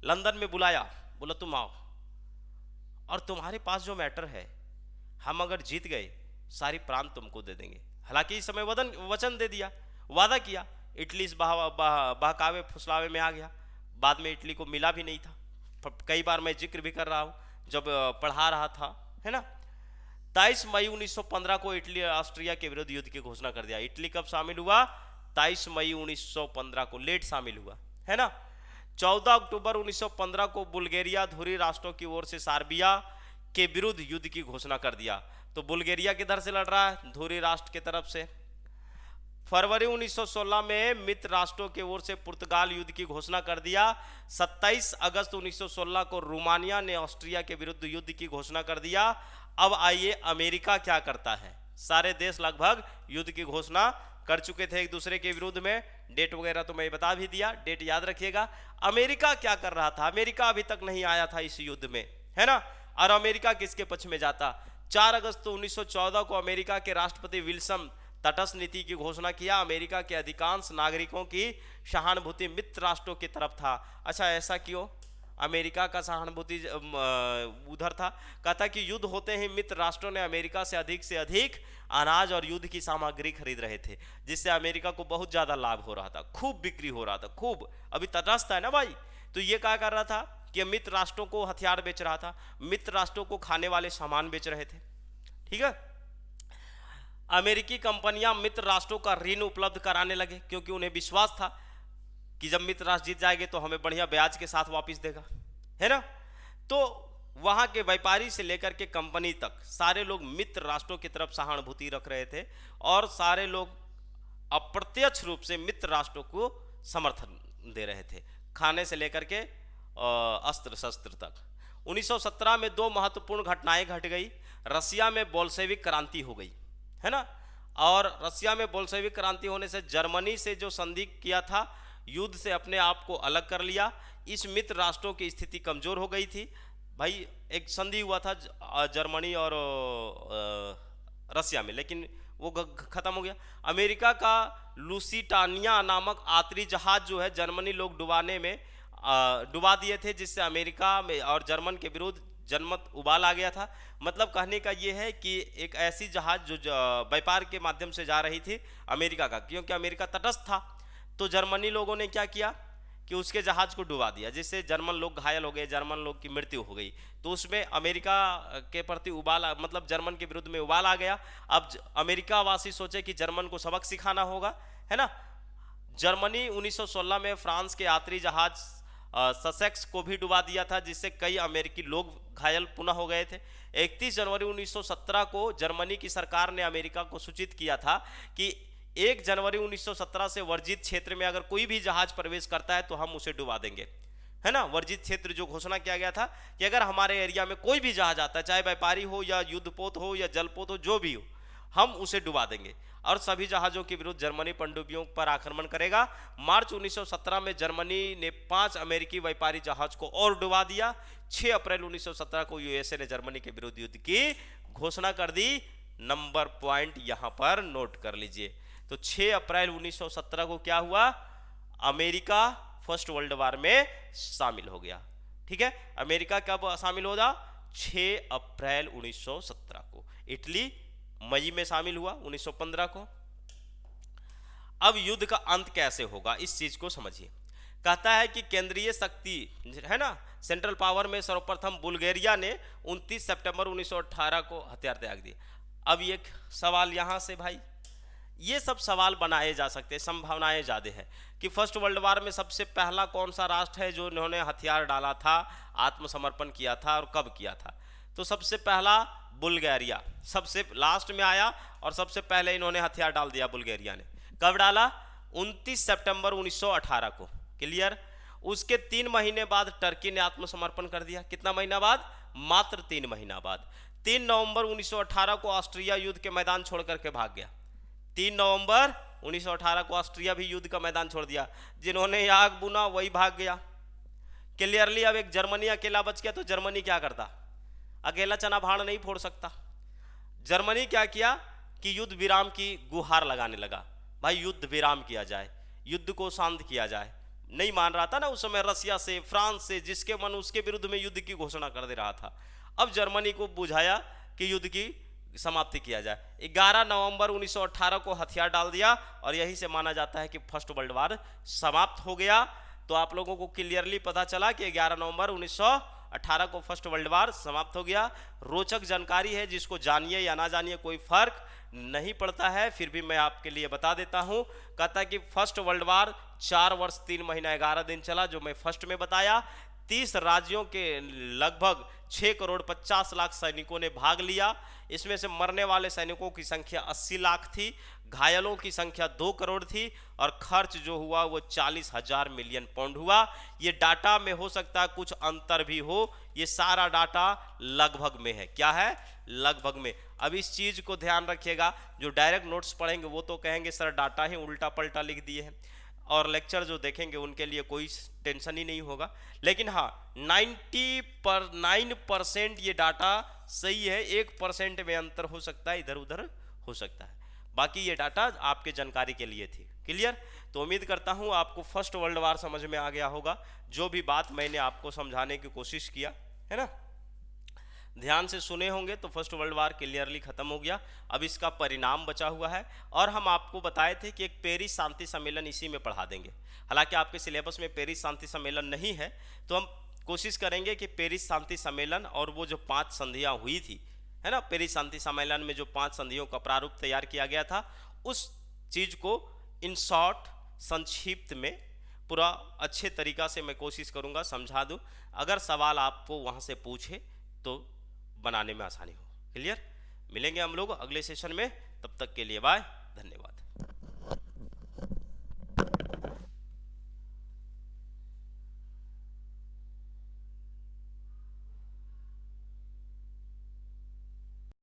लंदन में बुलाया, बोला तुम आओ और तुम्हारे पास जो मैटर है, हम अगर जीत गए सारी प्रांत तुमको दे देंगे। हालांकि इस समय वचन दे दिया, वादा किया। इटली इस बहकावे फुसलावे में आ गया। बाद में इटली को मिला भी नहीं था। कई बार मैं जिक्र भी कर रहा हूं जब पढ़ा रहा था, है ना। 23 मई 1915 को इटली ऑस्ट्रिया के विरुद्ध युद्ध की घोषणा कर दिया। इटली कब शामिल हुआ? 23 मई 1915 को, लेट शामिल हुआ, है ना। 14 अक्टूबर 1915 को बुल्गारिया धुरी राष्ट्रों की ओर से सर्बिया के विरुद्ध युद्ध की घोषणा कर दिया। तो बुल्गारिया किधर से लड़ रहा है? धुरी राष्ट्र की तरफ से। फरवरी 1916 में मित्र राष्ट्रों की ओर से पुर्तगाल युद्ध की घोषणा कर दिया। 27 अगस्त 1916 को रोमानिया ने ऑस्ट्रिया के विरुद्ध युद्ध की घोषणा कर दिया। अब आइए अमेरिका क्या करता है। सारे देश लगभग युद्ध की घोषणा कर चुके थे एक दूसरे के विरुद्ध में। डेट वगैरह तो मैं बता भी दिया, डेट याद रखिएगा। अमेरिका क्या कर रहा था? अमेरिका अभी तक नहीं आया था इस युद्ध में, है ना। और अमेरिका किसके पक्ष में जाता? 4 अगस्त 1914 को अमेरिका के राष्ट्रपति विल्सन तटस्थ नीति की घोषणा किया। अमेरिका के अधिकांश नागरिकों की सहानुभूति मित्र राष्ट्रों की तरफ था। अच्छा, ऐसा क्यों? अमेरिका का सहानुभूति उधर था। कहता कि युद्ध होते ही मित्र राष्ट्रों ने अमेरिका से अधिक अनाज और युद्ध की सामग्री खरीद रहे थे, जिससे अमेरिका को बहुत ज़्यादा लाभ हो रहा था, खूब बिक्री हो रहा था, खूब। अभी तटस्थ है ना भाई, तो ये क्या कर रहा था कि मित्र राष्ट्रों को हथियार बेच रहा था, मित्र राष्ट्रों को खाने वाले सामान बेच रहे थे। ठीक है। अमेरिकी कंपनियां मित्र राष्ट्रों का ऋण उपलब्ध कराने लगे, क्योंकि उन्हें विश्वास था कि जब मित्र राष्ट्र जीत जाएंगे तो हमें बढ़िया ब्याज के साथ वापस देगा, है ना। तो वहां के व्यापारी से लेकर के कंपनी तक सारे लोग मित्र राष्ट्रों की तरफ सहानुभूति रख रहे थे, और सारे लोग अप्रत्यक्ष रूप से मित्र राष्ट्रों को समर्थन दे रहे थे, खाने से लेकर के अस्त्र शस्त्र तक। 1917 में दो महत्वपूर्ण घटनाएं घट गई। रसिया में बोल्शेविक क्रांति हो गई, है ना। और रसिया में बोल्शेविक क्रांति होने से जर्मनी से जो संधि किया था, युद्ध से अपने आप को अलग कर लिया। इस मित्र राष्ट्रों की स्थिति कमजोर हो गई थी भाई। एक संधि हुआ था जर्मनी और रसिया में, लेकिन वो खत्म हो गया। अमेरिका का लुसिटानिया नामक यात्री जहाज जो है जर्मनी लोग डुबा दिए थे, जिससे अमेरिका में और जर्मन के विरुद्ध जनमत उबाल आ गया था। मतलब कहने का ये है कि एक ऐसी जहाज जो व्यापार के माध्यम से जा रही थी अमेरिका का, क्योंकि अमेरिका तटस्थ था, तो जर्मनी लोगों ने क्या किया कि उसके जहाज को डुबा दिया, जिससे जर्मन लोग घायल हो गए, जर्मन लोग की मृत्यु हो गई। तो उसमें अमेरिका के प्रति उबाल, मतलब जर्मन के विरुद्ध में उबाल आ गया। अब अमेरिका वासी सोचे कि जर्मन को सबक सिखाना होगा, है ना। जर्मनी 1916 में फ्रांस के यात्री जहाज ससेक्स को भी डुबा दिया था, जिससे कई अमेरिकी लोग घायल पुनः हो गए थे। 31 जनवरी 1917 को जर्मनी की सरकार ने अमेरिका को सूचित किया था कि 1 जनवरी 1917 से वर्जित क्षेत्र में अगर कोई भी जहाज प्रवेश करता है तो हम उसे डुबा देंगे, है ना। वर्जित क्षेत्र जो घोषणा किया गया था कि अगर हमारे एरिया में कोई भी जहाज आता है, चाहे व्यापारी हो या युद्धपोत हो या जलपोत हो, जो भी हो, हम उसे डुबा देंगे और सभी जहाजों के विरुद्ध जर्मनी पनडुब्बियों पर आक्रमण करेगा। मार्च 1917 में जर्मनी ने 5 अमेरिकी व्यापारी जहाज को और डुबा दिया। 6 अप्रैल 1917 को यूएसए ने जर्मनी के विरुद्ध युद्ध की घोषणा कर दी। नंबर पॉइंट यहां पर नोट कर लीजिए। तो 6 अप्रैल 1917 को क्या हुआ? अमेरिका फर्स्ट वर्ल्ड वॉर में शामिल हो गया। ठीक है, अमेरिका कब शामिल हो गया? 6 अप्रैल 1917 को। इटली मई में शामिल हुआ 1915 को। अब युद्ध का अंत कैसे होगा, इस चीज को समझिए। कहता है कि केंद्रीय शक्ति, है ना, सेंट्रल पावर में सर्वप्रथम बुल्गारिया ने 29 सितंबर 1918 को हथियार त्याग दिए। अब ये सवाल यहां से भाई, ये सब सवाल बनाए जा सकते हैं, संभावनाएं ज़्यादा है कि फर्स्ट वर्ल्ड वॉर में सबसे पहला कौन सा राष्ट्र है जो इन्होंने हथियार डाला था, आत्मसमर्पण किया था, और कब किया था? तो सबसे पहला बुल्गारिया सबसे लास्ट में आया और सबसे पहले इन्होंने हथियार डाल दिया बुल्गारिया ने। कब डाला? 29 सितंबर 1918 को। क्लियर? उसके 3 महीने बाद टर्की ने आत्मसमर्पण कर दिया। कितना महीना बाद? मात्र 3 महीना बाद। 3 नवंबर 1918 को ऑस्ट्रिया युद्ध के मैदान छोड़ करके भाग गया। 3 नवंबर 1918 को ऑस्ट्रिया भी युद्ध का मैदान छोड़ दिया। जिन्होंने आग बुना वही भाग गया। क्लियरली? अब एक जर्मनी अकेला बच गया, तो जर्मनी क्या करता? अकेला चना भाड़ नहीं फोड़ सकता। जर्मनी क्या किया कि युद्ध विराम की गुहार लगाने लगा। भाई युद्ध विराम किया जाए, युद्ध को शांत किया जाए। नहीं मान रहा था ना उस समय, रसिया से, फ्रांस से, जिसके मन उसके विरुद्ध में युद्ध की घोषणा कर दे रहा था। अब जर्मनी को बुझाया कि युद्ध की समाप्ति किया जाए। 11 नवंबर 1918 को हथियार डाल दिया और यही से माना जाता है कि फर्स्ट वर्ल्ड वॉर समाप्त हो गया। तो आप लोगों को क्लियरली पता चला कि 11 नवंबर 1918 को फर्स्ट वर्ल्ड वॉर समाप्त हो गया। रोचक जानकारी है, जिसको जानिए या ना जानिए कोई फर्क नहीं पड़ता है, फिर भी मैं आपके लिए बता देता हूं। कहता है कि फर्स्ट वर्ल्ड वॉर 4 वर्ष 3 महीना 11 दिन चला, जो मैं फर्स्ट में बताया। 30 राज्यों के लगभग 6 करोड़ 50 लाख सैनिकों ने भाग लिया। इसमें से मरने वाले सैनिकों की संख्या 80 लाख थी, घायलों की संख्या 2 करोड़ थी, और खर्च जो हुआ वो 40,000 मिलियन पाउंड हुआ। ये डाटा में हो सकता है कुछ अंतर भी हो, ये सारा डाटा लगभग में है। क्या है? लगभग में। अब इस चीज को ध्यान रखिएगा, जो डायरेक्ट नोट्स पढ़ेंगे वो तो कहेंगे सर डाटा ही उल्टा पलटा लिख दिए हैं, और लेक्चर जो देखेंगे उनके लिए कोई टेंशन ही नहीं होगा। लेकिन हाँ, 99% ये डाटा सही है, 1% में अंतर हो सकता है, इधर उधर हो सकता है। बाकी ये डाटा आपके जानकारी के लिए थी। क्लियर? तो उम्मीद करता हूँ आपको फर्स्ट वर्ल्ड वार समझ में आ गया होगा, जो भी बात मैंने आपको समझाने की कोशिश किया है ना, ध्यान से सुने होंगे तो फर्स्ट वर्ल्ड वार क्लियरली खत्म हो गया। अब इसका परिणाम बचा हुआ है, और हम आपको बताए थे कि एक पेरिस शांति सम्मेलन इसी में पढ़ा देंगे। हालांकि आपके सिलेबस में पेरिस शांति सम्मेलन नहीं है, तो हम कोशिश करेंगे कि पेरिस शांति सम्मेलन और वो जो 5 संधियां हुई थी, है ना, पेरिस शांति सम्मेलन में जो 5 संधियों का प्रारूप तैयार किया गया था, उस चीज को इन शॉर्ट, संक्षिप्त में पूरा अच्छे तरीका से मैं कोशिश करूंगा समझा दूं। अगर सवाल आपको वहां से पूछे तो बनाने में आसानी हो। क्लियर? मिलेंगे हम लोग अगले सेशन में, तब तक के लिए बाय।